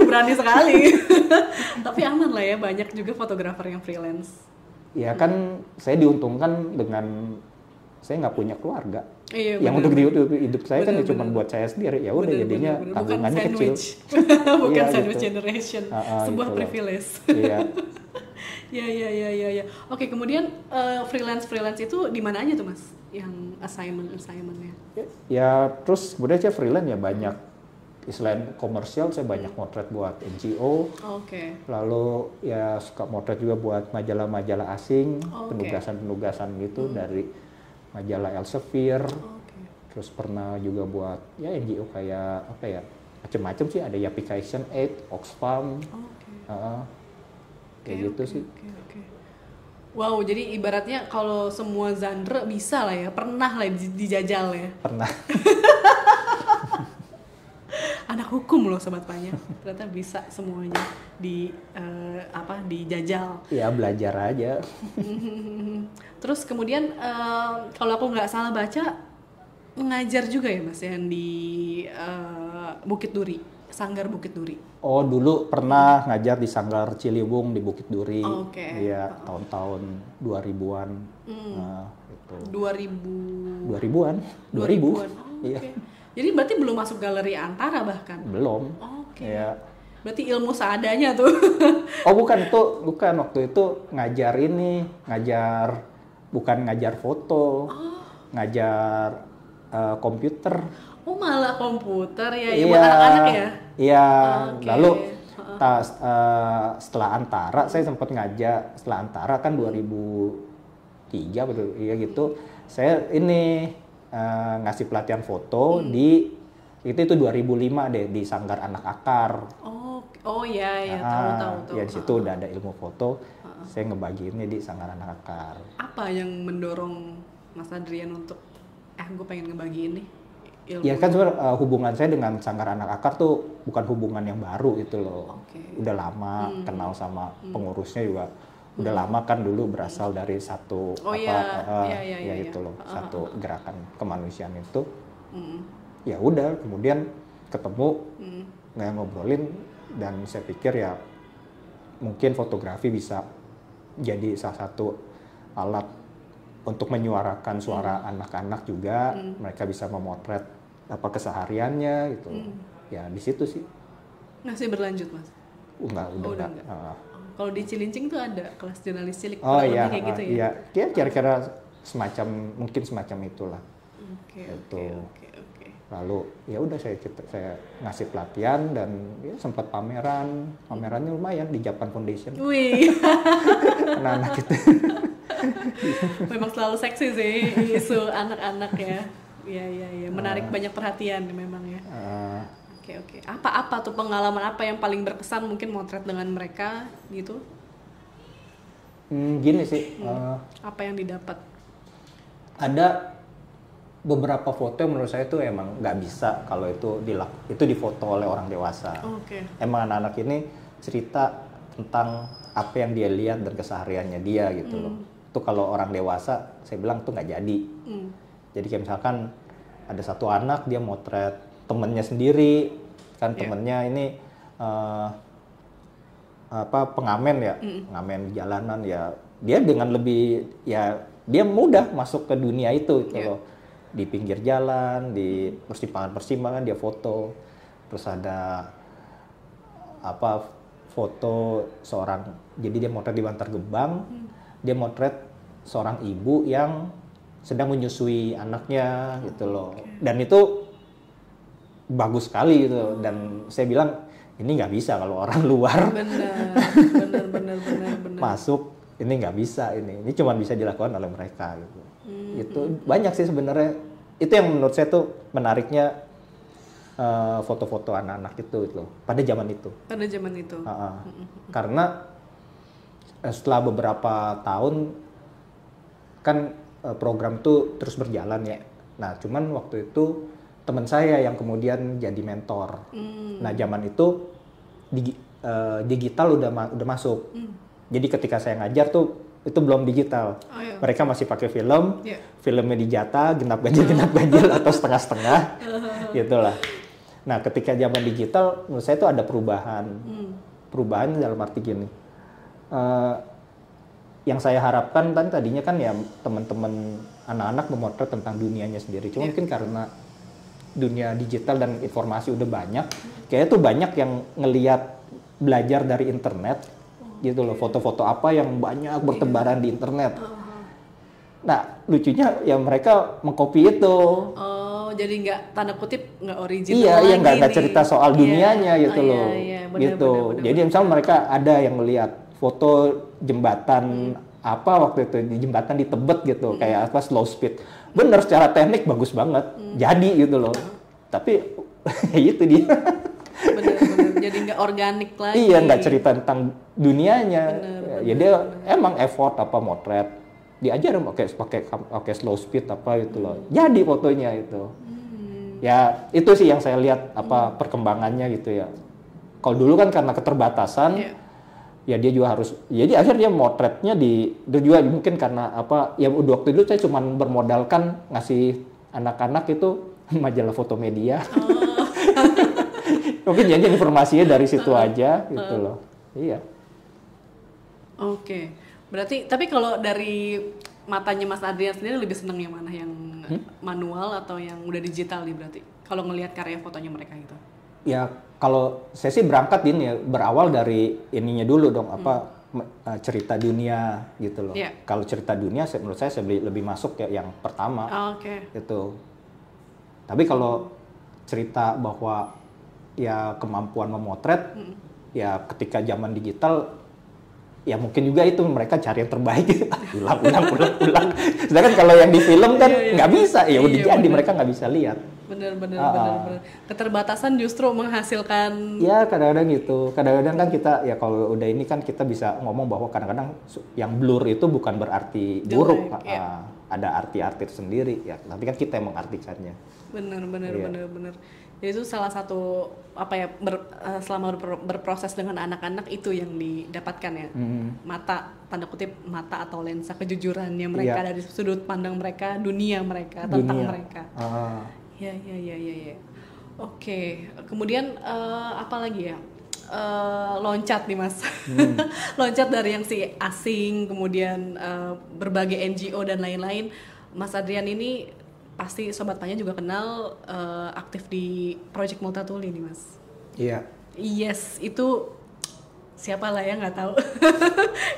Berani sekali. Tapi aman lah ya, banyak juga fotografer yang freelance. Ya kan saya diuntungkan dengan saya nggak punya keluarga. Iya, yang untuk hidup saya kan cuma buat saya sendiri. Ya udah jadinya tanggungannya kecil. Bukan sandwich generation, sebuah privilege. Iya. Ya. Oke, kemudian freelance itu di mana aja tuh, Mas? Yang assignmentnya? Ya terus kemudian saya freelance ya banyak. Selain komersial saya banyak motret buat NGO. Lalu ya suka motret juga buat majalah-majalah asing, penugasan gitu dari majalah Elsevier. Terus pernah juga buat ya NGO kayak macam-macam sih, ada Yapfication Aid, Oxfam. Kayak gitu sih. Wow, jadi ibaratnya kalau semua genre bisa lah ya, pernah lah dijajal ya. Pernah. Anak hukum loh Sobat Panya, ternyata bisa semuanya dijajal. Ya belajar aja. Terus kemudian kalau aku nggak salah baca, mengajar juga ya Mas yang di Bukit Duri Sanggar Bukit Duri? Oh, dulu pernah ngajar di Sanggar Ciliwung di Bukit Duri. Iya, tahun-tahun 2000-an. Nah, itu. 2000-an? 2000. Iya. Jadi berarti belum masuk galeri Antara bahkan? Belum. Iya. Berarti ilmu seadanya tuh. Oh, bukan waktu itu bukan ngajar foto. Ngajar komputer. Oh, malah komputer ya, buat anak-anak ya? Iya, lalu setelah Antara saya sempat ngajar, setelah Antara kan 2003 betul ya gitu. Saya ini ngasih pelatihan foto di itu 2005 deh di Sanggar Anak Akar. Oh iya, tahu. Ya di situ udah ada ilmu foto. Saya ngebagiinnya di Sanggar Anak Akar. Apa yang mendorong Mas Adrian untuk gue pengen ngebagiin nih ilmu? Ya kan sebenarnya hubungan saya dengan Sanggar Anak Akar tuh bukan hubungan yang baru gitu loh. Udah lama kenal sama pengurusnya juga. Udah lama kan dulu berasal dari satu itu loh, satu gerakan kemanusiaan itu. Ya udah, kemudian ketemu ngobrolin dan saya pikir ya mungkin fotografi bisa jadi salah satu alat untuk menyuarakan suara anak-anak juga. Mereka bisa memotret apa kesehariannya gitu. Ya di situ sih. Masih berlanjut, Mas? Udah enggak. Kalau di Cilincing tuh ada kelas jurnalis cilik kayak gitu ya? Iya, kira-kira mungkin semacam itulah. Oke. Lalu ya udah saya ngasih pelatihan dan ya sempat pamerannya lumayan di Japan Foundation. Wih. Anak-anak itu. Memang selalu seksi sih isu anak-anak ya. Iya. Menarik banyak perhatian memang ya. Oke. Apa tuh pengalaman apa yang paling berkesan mungkin motret dengan mereka gitu? Gini sih. Apa yang didapat? Ada beberapa foto yang menurut saya tuh emang nggak bisa kalau itu difoto oleh orang dewasa. Emang anak-anak ini cerita tentang apa yang dia lihat dan kesehariannya dia gitu loh. Itu kalau orang dewasa saya bilang tuh nggak jadi. Jadi kayak misalkan ada satu anak dia motret temennya sendiri kan, temennya ini pengamen ya, pengamen di jalanan ya, dia dengan lebih ya dia mudah masuk ke dunia itu gitu loh. Di pinggir jalan, di persimpangan dia foto. Terus ada foto seorang, jadi dia motret di Bantar Gebang, dia motret seorang ibu yang sedang menyusui anaknya gitu loh. Dan itu bagus sekali gitu. Dan saya bilang ini nggak bisa kalau orang luar. Benar. Masuk ini nggak bisa, ini cuma bisa dilakukan oleh mereka gitu. Itu banyak sih sebenarnya. Itu yang menurut saya tuh menariknya foto-foto anak-anak itu loh pada zaman itu. Karena setelah beberapa tahun kan program tuh terus berjalan ya. Nah, cuman waktu itu teman saya yang kemudian jadi mentor. Nah, zaman itu digital udah masuk. Jadi ketika saya ngajar tuh itu belum digital. Mereka masih pakai film, filmnya dijata genap ganjil atau setengah-setengah, gitulah. Nah, ketika zaman digital, menurut saya itu ada perubahan. Perubahan dalam arti gini. Yang saya harapkan tadinya kan ya teman-teman anak-anak memotret tentang dunianya sendiri. Cuma mungkin karena dunia digital dan informasi udah banyak, kayaknya tuh banyak yang ngelihat belajar dari internet. Gitu loh, foto-foto apa yang banyak bertebaran di internet. Nah, lucunya ya mereka mengcopy itu. Oh, jadi nggak, tanda kutip nggak original. Iya, nggak cerita soal dunianya gitu loh. Gitu. Jadi misalnya mereka ada yang melihat foto jembatan apa waktu itu, di jembatan di Tebet gitu, kayak apa slow speed. Bener, secara teknik bagus banget. Jadi gitu loh. Tapi ya itu dia. Bener. Jadi nggak organik lagi. Iya, nggak cerita tentang dunianya. Ya dia emang effort motret. Diajar pakai slow speed gitu loh. Jadi fotonya itu. Ya, itu sih yang saya lihat perkembangannya gitu ya. Kalau dulu kan karena keterbatasan ya dia juga harus, jadi akhirnya motretnya dia juga mungkin karena ya waktu itu saya cuma bermodalkan ngasih anak-anak itu majalah Fotomedia. Mungkin jadi informasinya dari situ aja gitu loh. Iya. Oke. Berarti tapi kalau dari matanya Mas Adrian sendiri lebih senang yang mana? Yang manual atau yang udah digital nih berarti? Kalau ngelihat karya fotonya mereka gitu. Ya kalau saya sih berangkat ini ya, berawal dari ininya dulu dong, cerita dunia gitu loh. Yeah. Kalau cerita dunia menurut saya lebih masuk ya yang pertama. Gitu. Tapi kalau cerita bahwa ya kemampuan memotret, ya ketika zaman digital ya mungkin juga itu mereka cari yang terbaik, ulang. Sedangkan kalau yang di film kan nggak bisa, ya udah jadi mereka nggak bisa lihat. Bener. Keterbatasan justru menghasilkan. Ya kadang-kadang gitu. Kadang-kadang kan kita ya kalau udah ini kan kita bisa ngomong bahwa kadang-kadang yang blur itu bukan berarti buruk, ada arti-arti sendiri ya. Tapi kan kita yang mengartikannya. Bener. Jadi itu salah satu selama berproses dengan anak-anak itu yang didapatkan ya. Mata, tanda kutip mata atau lensa kejujurannya mereka dari sudut pandang mereka, dunia mereka, tentang mereka. Ya. Oke. Kemudian apa lagi ya? Loncat nih Mas. Loncat dari yang si asing, kemudian berbagai NGO dan lain-lain. Mas Adrian ini pasti Sobat Panya juga kenal, aktif di Project Multatuli nih Mas. Iya. Yes, itu siapa lah ya nggak tahu.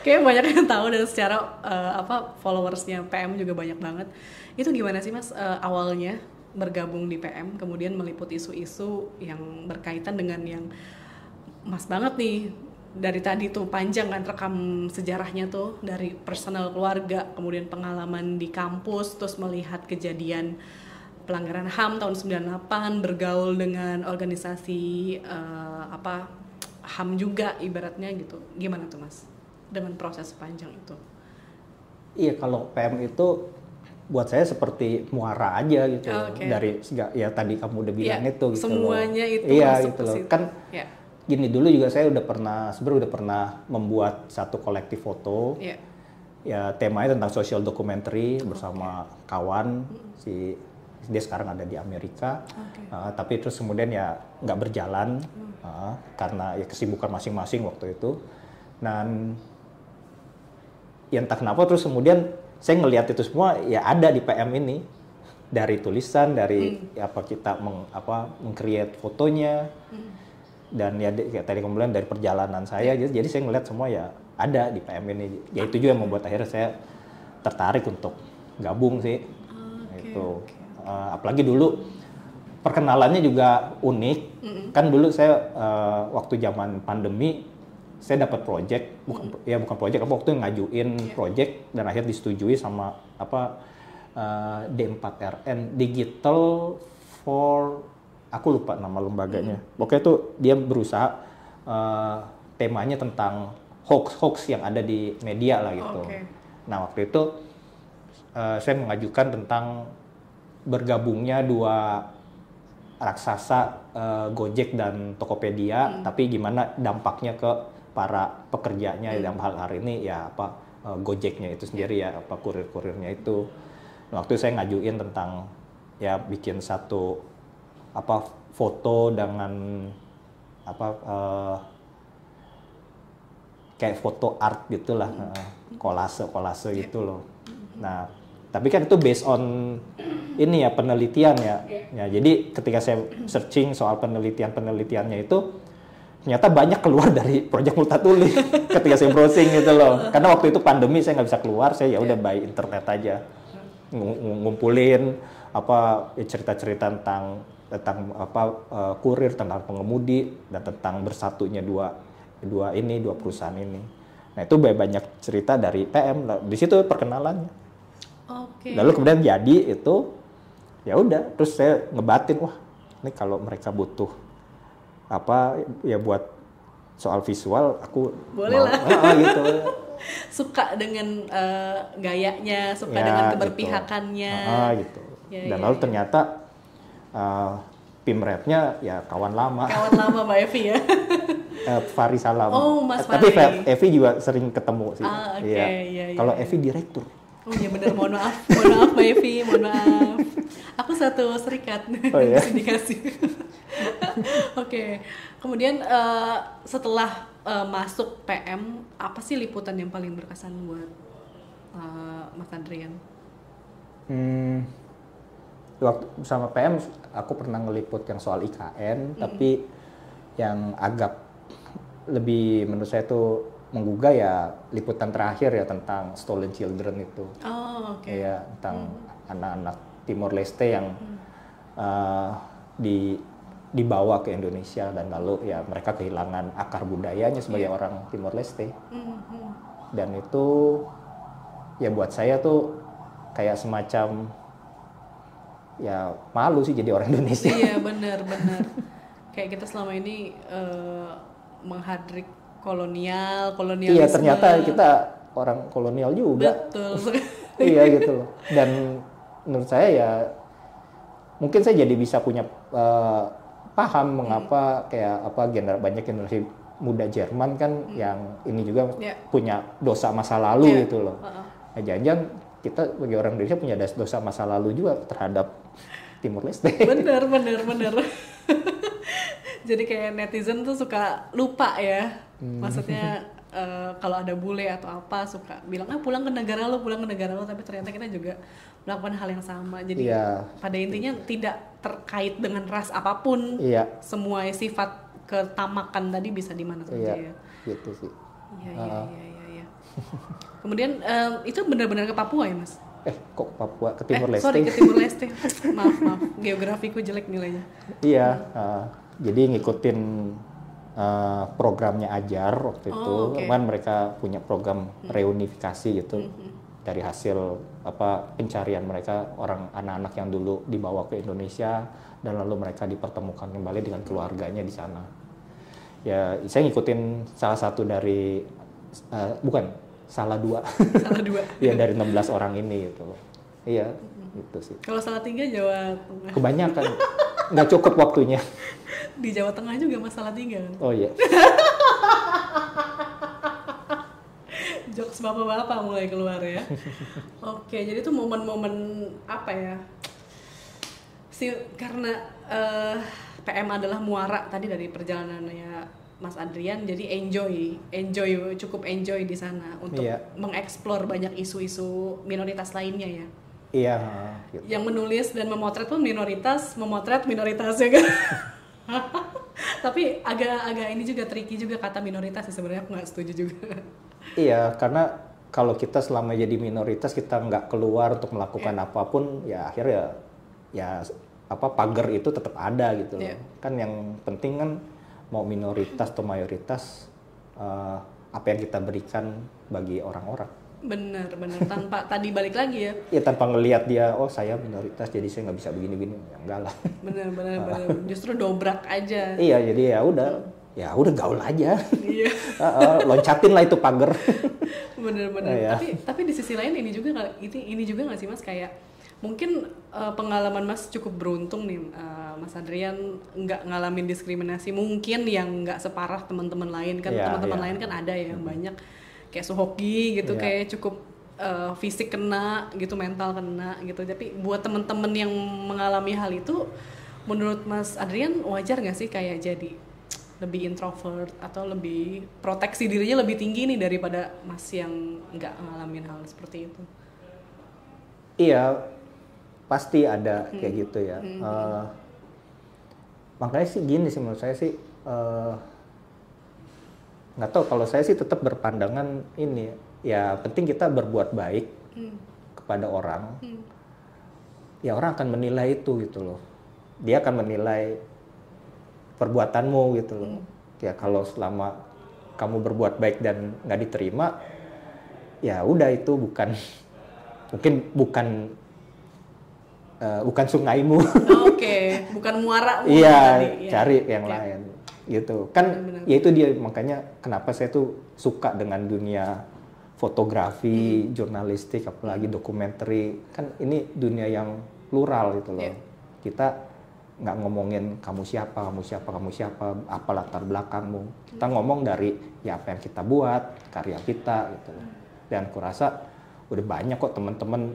Kayaknya banyak yang tahu dan secara followersnya PM juga banyak banget. Itu gimana sih Mas awalnya bergabung di PM, kemudian meliput isu-isu yang berkaitan dengan yang Mas banget nih. Dari tadi tuh panjang kan rekam sejarahnya tuh, dari personal keluarga, kemudian pengalaman di kampus, terus melihat kejadian pelanggaran HAM tahun 98, bergaul dengan organisasi HAM juga ibaratnya gitu. Gimana tuh Mas dengan proses panjang itu? Iya, kalau PM itu buat saya seperti muara aja gitu. Dari ya tadi kamu udah bilang itu gitu. Semuanya loh. Itu iya masuk gitu ke loh. situ. Kan gini, dulu juga saya udah pernah membuat satu kolektif foto. Ya temanya tentang social documentary bersama kawan dia sekarang ada di Amerika. Tapi terus kemudian ya nggak berjalan karena ya kesibukan masing-masing waktu itu. Dan ya entah kenapa terus kemudian saya ngelihat itu semua ya ada di PM ini, dari tulisan, dari kita meng-create fotonya. Dan ya kayak tadi kemudian dari perjalanan saya, jadi saya ngeliat semua ya ada di PM ini. Ya itu juga yang membuat akhirnya saya tertarik untuk gabung sih. Apalagi dulu perkenalannya juga unik. Kan dulu saya waktu zaman pandemi saya dapat project, bukan project, waktu ngajuin project dan akhirnya disetujui sama D4RN, Digital for, aku lupa nama lembaganya. Pokoknya itu dia berusaha temanya tentang hoax yang ada di media lah gitu. Nah waktu itu saya mengajukan tentang bergabungnya dua raksasa, Gojek dan Tokopedia, tapi gimana dampaknya ke para pekerjanya dalam hal hari ini ya Gojeknya itu sendiri ya kurir-kurirnya itu. Nah, waktu itu saya ngajuin tentang ya bikin satu foto dengan kayak foto art gitulah, kolase gitu loh. Nah tapi kan itu based on ini ya penelitian ya. Jadi ketika saya searching soal penelitiannya itu ternyata banyak keluar dari Project Multatuli ketika saya browsing gitu loh. Karena waktu itu pandemi saya nggak bisa keluar, saya ya udah by internet aja ngumpulin cerita-cerita tentang kurir, tentang pengemudi, dan tentang bersatunya dua perusahaan ini. Nah itu banyak cerita dari PM, di situ perkenalannya. Lalu kemudian jadi itu ya udah, terus saya ngebatin, wah ini kalau mereka butuh buat soal visual aku boleh lah gitu. Suka dengan gayanya, suka dengan keberpihakannya gitu. Dan lalu ternyata Pimretnya ya kawan lama Mbak Evi ya. Fari Salam. Mas Tapi Fari. Evi juga sering ketemu sih. Iya. Kalau Evi direktur. Oh iya benar, mohon maaf Mbak Evi, mohon maaf. Aku satu serikat. Oh iya. Dikasih. Oke. Kemudian setelah masuk PM, apa sih liputan yang paling berkesan buat Mas Adrian? Waktu bersama PM aku pernah ngeliput yang soal IKN, tapi yang agak lebih menurut saya itu menggugah ya liputan terakhir ya tentang stolen children itu. Oh, oke. Ya tentang anak-anak Timor Leste yang dibawa ke Indonesia dan lalu ya mereka kehilangan akar budayanya sebagai orang Timor Leste. Dan itu ya buat saya tuh kayak semacam ya malu sih jadi orang Indonesia. Iya benar. Kayak kita selama ini menghadrik kolonialisme. Iya ternyata kita orang kolonial juga. Betul. Iya gitu loh. Dan menurut saya ya mungkin saya jadi bisa punya paham mengapa kayak banyak generasi muda Jerman kan yang ini juga punya dosa masa lalu gitu loh. Nah, jangan-jangan kita sebagai orang Indonesia punya dosa masa lalu juga terhadap Timor Leste. Bener. Jadi kayak netizen tuh suka lupa ya. Maksudnya kalau ada bule atau apa suka bilang pulang ke negara lo, tapi ternyata kita juga melakukan hal yang sama. Jadi pada intinya tidak terkait dengan ras apapun. Semua sifat ketamakan tadi bisa di mana saja ya. Gitu sih. Iya. Kemudian itu benar-benar ke Papua ya, Mas? Kok Papua ke Timor Leste? Sorry, ke Timor Leste. maaf. Geografiku jelek nilainya. Iya, jadi ngikutin programnya Ajar waktu itu. Kan mereka punya program reunifikasi gitu. Dari hasil pencarian mereka anak-anak yang dulu dibawa ke Indonesia dan lalu mereka dipertemukan kembali dengan keluarganya di sana. Ya, saya ngikutin salah satu dari salah dua. Ya dari 16 orang ini gitu. Iya, gitu sih. Kalau Salatiga Jawa Tengah. Kebanyakan nggak cukup waktunya. Di Jawa Tengah juga masalah tinggal. Oh iya. Jokes bapak-bapak mulai keluar ya. Oke, jadi itu momen-momen apa ya? Karena PM adalah muara tadi dari perjalanannya Mas Adrian, jadi cukup enjoy di sana untuk mengeksplor banyak isu-isu minoritas lainnya ya. Iya. Gitu. Yang menulis dan memotret pun memotret minoritasnya kan. Tapi agak ini juga tricky juga kata minoritas sebenarnya aku nggak setuju juga. Iya, karena kalau kita selama jadi minoritas kita nggak keluar untuk melakukan apapun ya akhirnya pagar itu tetap ada gitu loh. Kan yang penting kan mau minoritas atau mayoritas apa yang kita berikan bagi orang-orang. Bener tanpa tadi balik lagi ya. Ya tanpa ngelihat dia saya minoritas jadi saya nggak bisa begini ya enggak lah. Bener justru dobrak aja. Iya jadi ya udah gaul aja. Iya. Loncatin lah itu pagar. Bener. Tapi di sisi lain ini juga nggak sih Mas kayak mungkin pengalaman Mas cukup beruntung nih Mas Adrian nggak ngalamin diskriminasi mungkin yang nggak separah teman-teman lain kan teman-teman lain kan ada ya banyak kayak Suhoki gitu kayak cukup fisik kena gitu mental kena gitu tapi buat teman-teman yang mengalami hal itu menurut Mas Adrian wajar nggak sih kayak jadi lebih introvert atau lebih proteksi dirinya lebih tinggi nih daripada Mas yang nggak ngalamin hal seperti itu? Iya, pasti ada kayak gitu ya. Makanya sih gini sih menurut saya sih nggak tahu kalau saya sih tetap berpandangan ini ya penting kita berbuat baik kepada orang. Ya orang akan menilai itu gitu loh. Dia akan menilai perbuatanmu gitu loh. Ya kalau selama kamu berbuat baik dan nggak diterima, ya udah itu bukan sungaimu. Oke, bukan muara. Iya, cari yang lain gitu. Kan ya itu dia makanya kenapa saya tuh suka dengan dunia fotografi, jurnalistik, apalagi dokumenter. Kan ini dunia yang plural gitu loh. Kita nggak ngomongin kamu siapa, apa latar belakangmu. Kita ngomong dari ya apa yang kita buat, karya kita gitu. Dan kurasa udah banyak kok teman-teman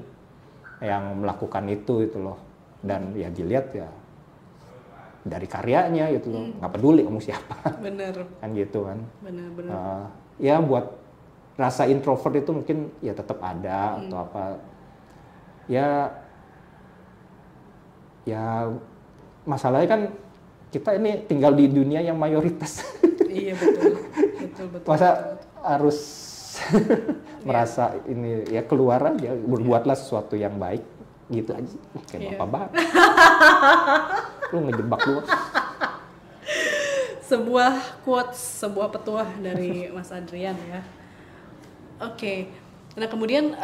yang melakukan itu gitu loh. Dan ya dilihat ya dari karyanya gitu loh, nggak peduli kamu siapa. Bener. Kan gitu kan. Bener. Ya buat rasa introvert itu mungkin ya tetap ada atau apa. Ya masalahnya kan kita ini tinggal di dunia yang mayoritas. Iya betul. Masa harus merasa ini ya keluar aja, berbuatlah sesuatu yang baik gitu aja. Kayak bapak banget. Lu ngejebak lu. Sebuah quotes, sebuah petuah dari Mas Adrian ya. Oke. Nah kemudian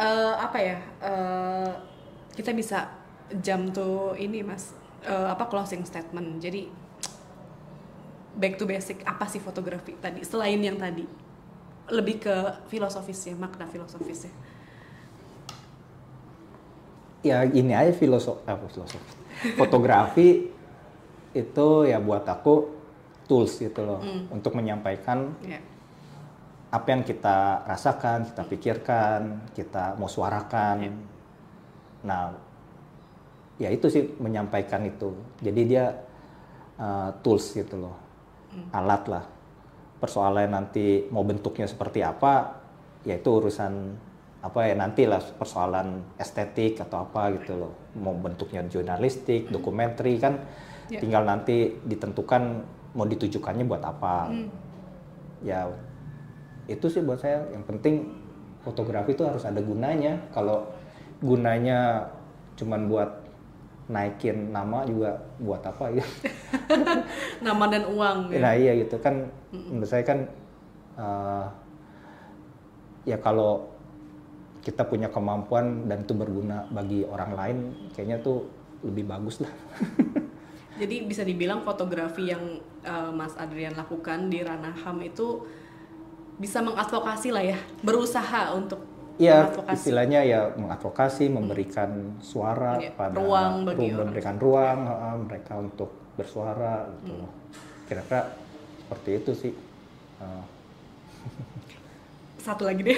kita bisa jump to ini Mas, closing statement. Jadi back to basic, apa sih fotografi tadi selain yang tadi, lebih ke filosofisnya, makna filosofisnya. Ya ini aja filosofi. Fotografi itu ya buat aku tools gitu loh, untuk menyampaikan apa yang kita rasakan, kita pikirkan, kita mau suarakan. Nah, ya itu sih menyampaikan itu. Jadi dia tools gitu loh, alat lah. Persoalannya nanti mau bentuknya seperti apa, ya itu urusan nantilah, persoalan estetik atau apa gitu loh. Mau bentuknya jurnalistik, dokumenter kan, tinggal nanti ditentukan mau ditujukannya buat apa. Ya itu sih buat saya yang penting, fotografi itu harus ada gunanya. Kalau gunanya cuman buat naikin nama juga buat apa ya? Nama dan uang. Nah iya gitu kan, menurut saya kan ya kalau kita punya kemampuan dan itu berguna bagi orang lain, kayaknya tuh lebih bagus lah. Jadi bisa dibilang fotografi yang Mas Adrian lakukan di ranah HAM itu bisa mengadvokasi lah ya, berusaha untuk mengadvokasi. Istilahnya ya mengadvokasi, memberikan suara pada ruang bagi memberikan ruang mereka untuk bersuara gitu. Kira-kira seperti itu sih. Satu lagi deh,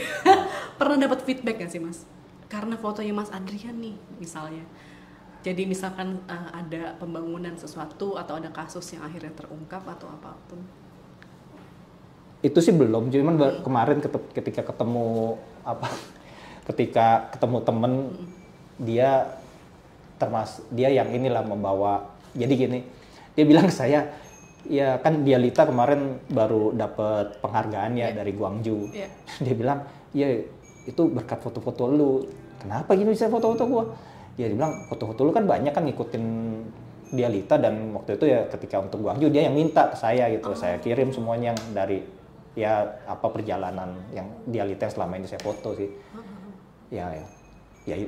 pernah dapat feedback nggak sih Mas? Karena fotonya Mas Adrian nih misalnya, jadi misalkan ada pembangunan sesuatu atau ada kasus yang akhirnya terungkap atau apapun. Itu sih belum, cuman kemarin ketika ketemu temen, dia yang inilah membawa. Jadi gini, dia bilang ke saya, ya kan Dialita kemarin baru dapat penghargaannya dari Guangzhou. Dia bilang, ya itu berkat foto-foto lu. Kenapa gini bisa foto-foto gua? Ya dia bilang, foto-foto lu kan banyak kan ngikutin Dialita, dan waktu itu ya ketika untuk Guangzhou dia yang minta ke saya gitu. Saya kirim semuanya yang dari perjalanan yang Dialita yang selama ini saya foto sih. Ya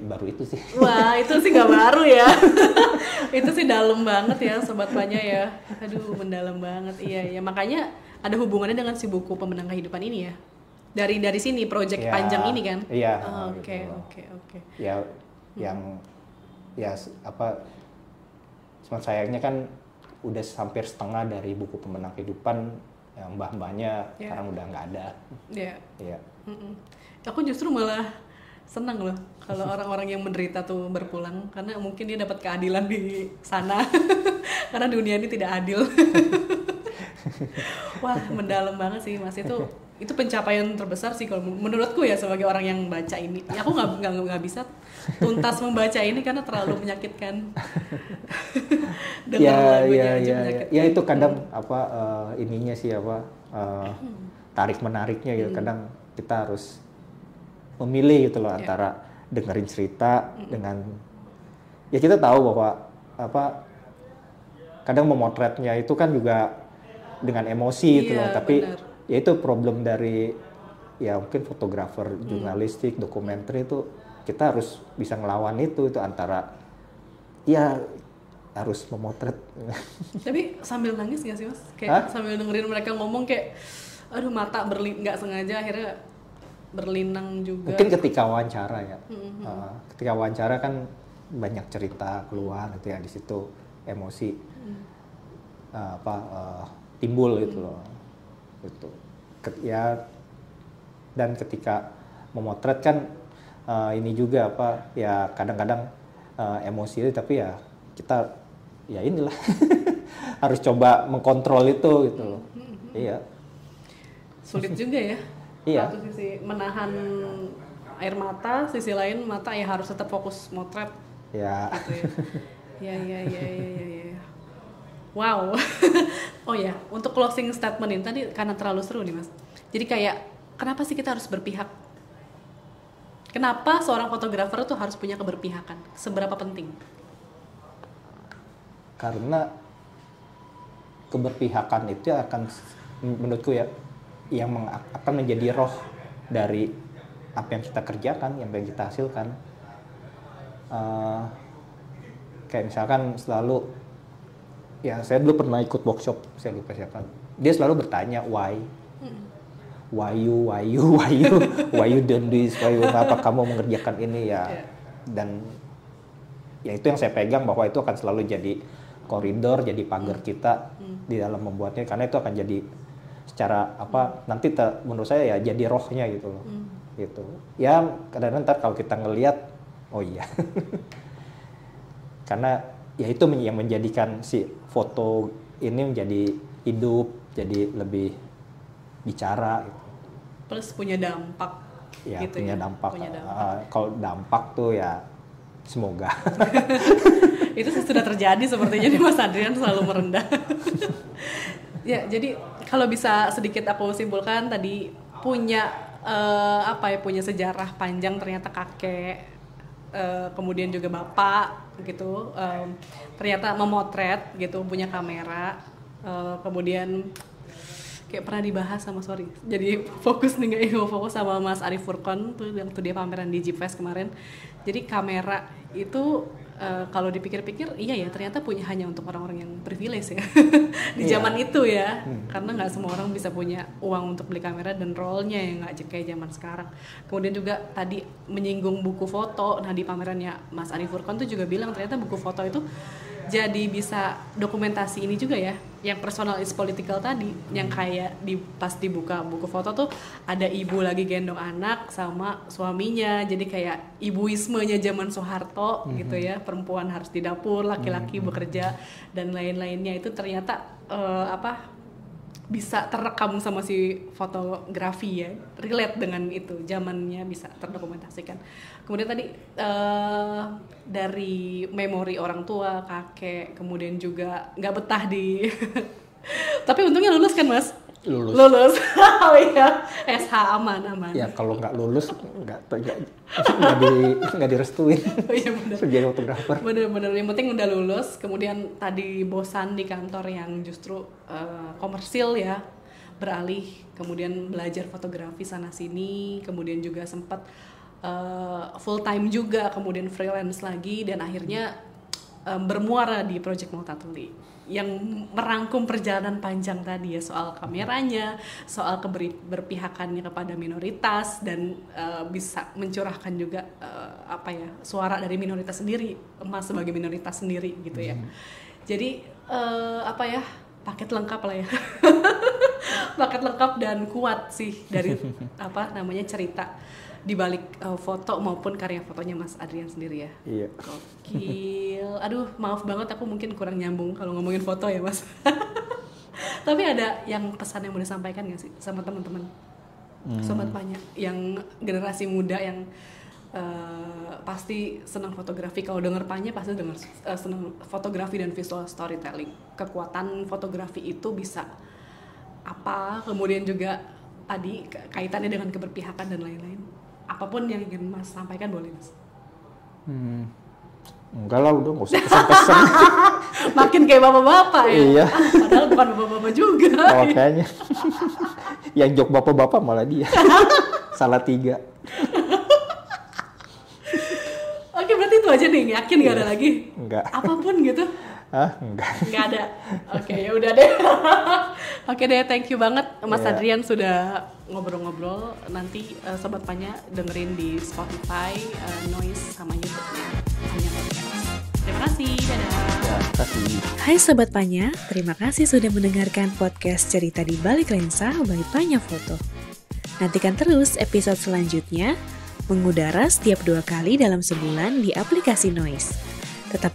baru itu sih. Wah, itu sih nggak baru ya. Itu sih dalam banget ya Sobat Panya ya. Aduh, mendalam banget. Iya, makanya ada hubungannya dengan si buku Pemenang Kehidupan ini ya. Dari sini proyek panjang ini kan. Iya. Oke. Ya cuma sayangnya kan udah hampir setengah dari buku Pemenang Kehidupan, yang mbah-mbahnya sekarang udah nggak ada. Iya. Aku justru malah senang loh kalau orang-orang yang menderita tuh berpulang, karena mungkin dia dapat keadilan di sana. Karena dunia ini tidak adil. Wah, mendalam banget sih Mas, itu pencapaian terbesar sih kalau menurutku ya sebagai orang yang baca ini. Aku nggak bisa tuntas membaca ini karena terlalu menyakitkan. Ya itu kadang ininya sih tarik menariknya gitu. Kadang kita harus memilih gitu loh antara dengerin cerita dengan, ya kita tahu bahwa kadang memotretnya itu kan juga dengan emosi gitu loh, tapi ya itu problem dari mungkin fotografer jurnalistik, dokumenter itu kita harus bisa ngelawan itu antara harus memotret. Tapi sambil nangis nggak sih Mas? Kayak sambil dengerin mereka ngomong kayak, aduh mata nggak sengaja akhirnya berlinang juga. Mungkin ketika wawancara ya, ketika wawancara kan banyak cerita keluar gitu ya, di situ emosi timbul gitu loh. Gitu. Dan ketika memotret kan ini juga kadang-kadang emosi itu, tapi ya kita inilah harus coba mengkontrol itu gitu loh. Iya. Sulit juga ya. Iya. Satu sisi menahan air mata, sisi lain mata ya harus tetap fokus motret. Ya. Gitu ya. Ya. Wow. Oh ya, untuk closing statement ini tadi karena terlalu seru nih Mas. Jadi kayak kenapa sih kita harus berpihak? Kenapa seorang fotografer tuh harus punya keberpihakan? Seberapa penting? Karena keberpihakan itu akan, menurutku ya, yang akan menjadi roh dari apa yang kita kerjakan, yang kita hasilkan. Kayak misalkan selalu, ya saya dulu pernah ikut workshop, saya lupa siapa. Dia selalu bertanya why you don't do this, kenapa kamu mengerjakan ini ya. Dan ya itu yang saya pegang, bahwa itu akan selalu jadi koridor, jadi pagar kita di dalam membuatnya, karena itu akan jadi secara nanti menurut saya ya jadi rohnya gitu loh. Gitu. Ya kadang-kadang ntar kalau kita ngelihat, oh iya. Karena ya itu yang menjadikan si foto ini menjadi hidup, jadi lebih bicara gitu. Plus punya dampak. Ya, gitu punya ya. dampak. Punya dampak. Kalau dampak tuh ya semoga. Itu sudah terjadi sepertinya nih Mas Adrian selalu merendah. Ya, jadi kalau bisa sedikit aku simpulkan tadi punya punya sejarah panjang, ternyata kakek, kemudian juga bapak gitu, ternyata memotret gitu, punya kamera, kemudian kayak pernah dibahas jadi fokus nih nggak fokus sama Mas Arif Furqon tuh yang dia pameran di Jeepfest kemarin. Jadi kamera itu kalau dipikir-pikir iya ya, ternyata punya hanya untuk orang-orang yang privilege ya di zaman itu ya, karena nggak semua orang bisa punya uang untuk beli kamera dan rollnya yang nggak kayak zaman sekarang. Kemudian juga tadi menyinggung buku foto, nah di pamerannya Mas Arif Furqon tuh juga bilang ternyata buku foto itu jadi bisa dokumentasi ini juga ya, yang personal is political tadi, yang kayak pas dibuka buku foto tuh ada ibu lagi gendong anak sama suaminya, jadi kayak ibuismenya zaman Soeharto gitu ya, perempuan harus di dapur, laki-laki bekerja dan lain-lainnya, itu ternyata bisa terekam sama si fotografi ya, relate dengan itu, zamannya bisa terdokumentasikan. Kemudian tadi dari memori orang tua, kakek, kemudian juga nggak betah di tapi untungnya lulus kan Mas? Lulus. Oh iya, SH aman. Ya kalau nggak lulus nggak direstuin. Oh iya benar. Jadi fotografer. Bener. Yang penting udah lulus. Kemudian tadi bosan di kantor yang justru komersil ya, beralih kemudian belajar fotografi sana sini. Kemudian juga sempat full time juga, kemudian freelance lagi, dan akhirnya bermuara di Project Multatuli yang merangkum perjalanan panjang tadi ya, soal kameranya, soal keberpihakannya kepada minoritas, dan bisa mencurahkan juga suara dari minoritas sendiri, Mas sebagai minoritas sendiri gitu ya. Jadi paket lengkap lah ya. Paket lengkap dan kuat sih dari cerita di balik foto maupun karya fotonya Mas Adrian sendiri ya. Iya. Gokil. Aduh, maaf banget aku mungkin kurang nyambung kalau ngomongin foto ya Mas. Tapi ada yang pesan yang mau disampaikan nggak sih sama teman-teman Sobat Panya yang generasi muda yang pasti senang fotografi. Kalau denger Panya pasti denger senang fotografi dan visual storytelling. Kekuatan fotografi itu bisa apa? Kemudian juga tadi kaitannya dengan keberpihakan dan lain-lain. Apapun yang ingin Mas sampaikan boleh Mas. Enggak lah, udah nggak usah pesan-pesan. Makin kayak bapak-bapak ya. Iya. Padahal bukan bapak-bapak juga. Oh, kayaknya. Yang jok bapak-bapak malah dia. Salah 3. Oke, berarti itu aja nih. Yakin nggak ada lagi? Enggak. Apapun gitu? Enggak. Nggak ada. Oke, ya udah deh. Oke deh, thank you banget Mas Adrian sudah ngobrol-ngobrol. Nanti Sobat Panya dengerin di Spotify, Noise, sama YouTube-nya Panya Podcast. Terima kasih, dadah. Ya, terima kasih. Hai Sobat Panya, terima kasih sudah mendengarkan podcast Cerita di Balik Lensa by Panya Foto. Nantikan terus episode selanjutnya, mengudara setiap 2 kali dalam sebulan di aplikasi Noise. Tetap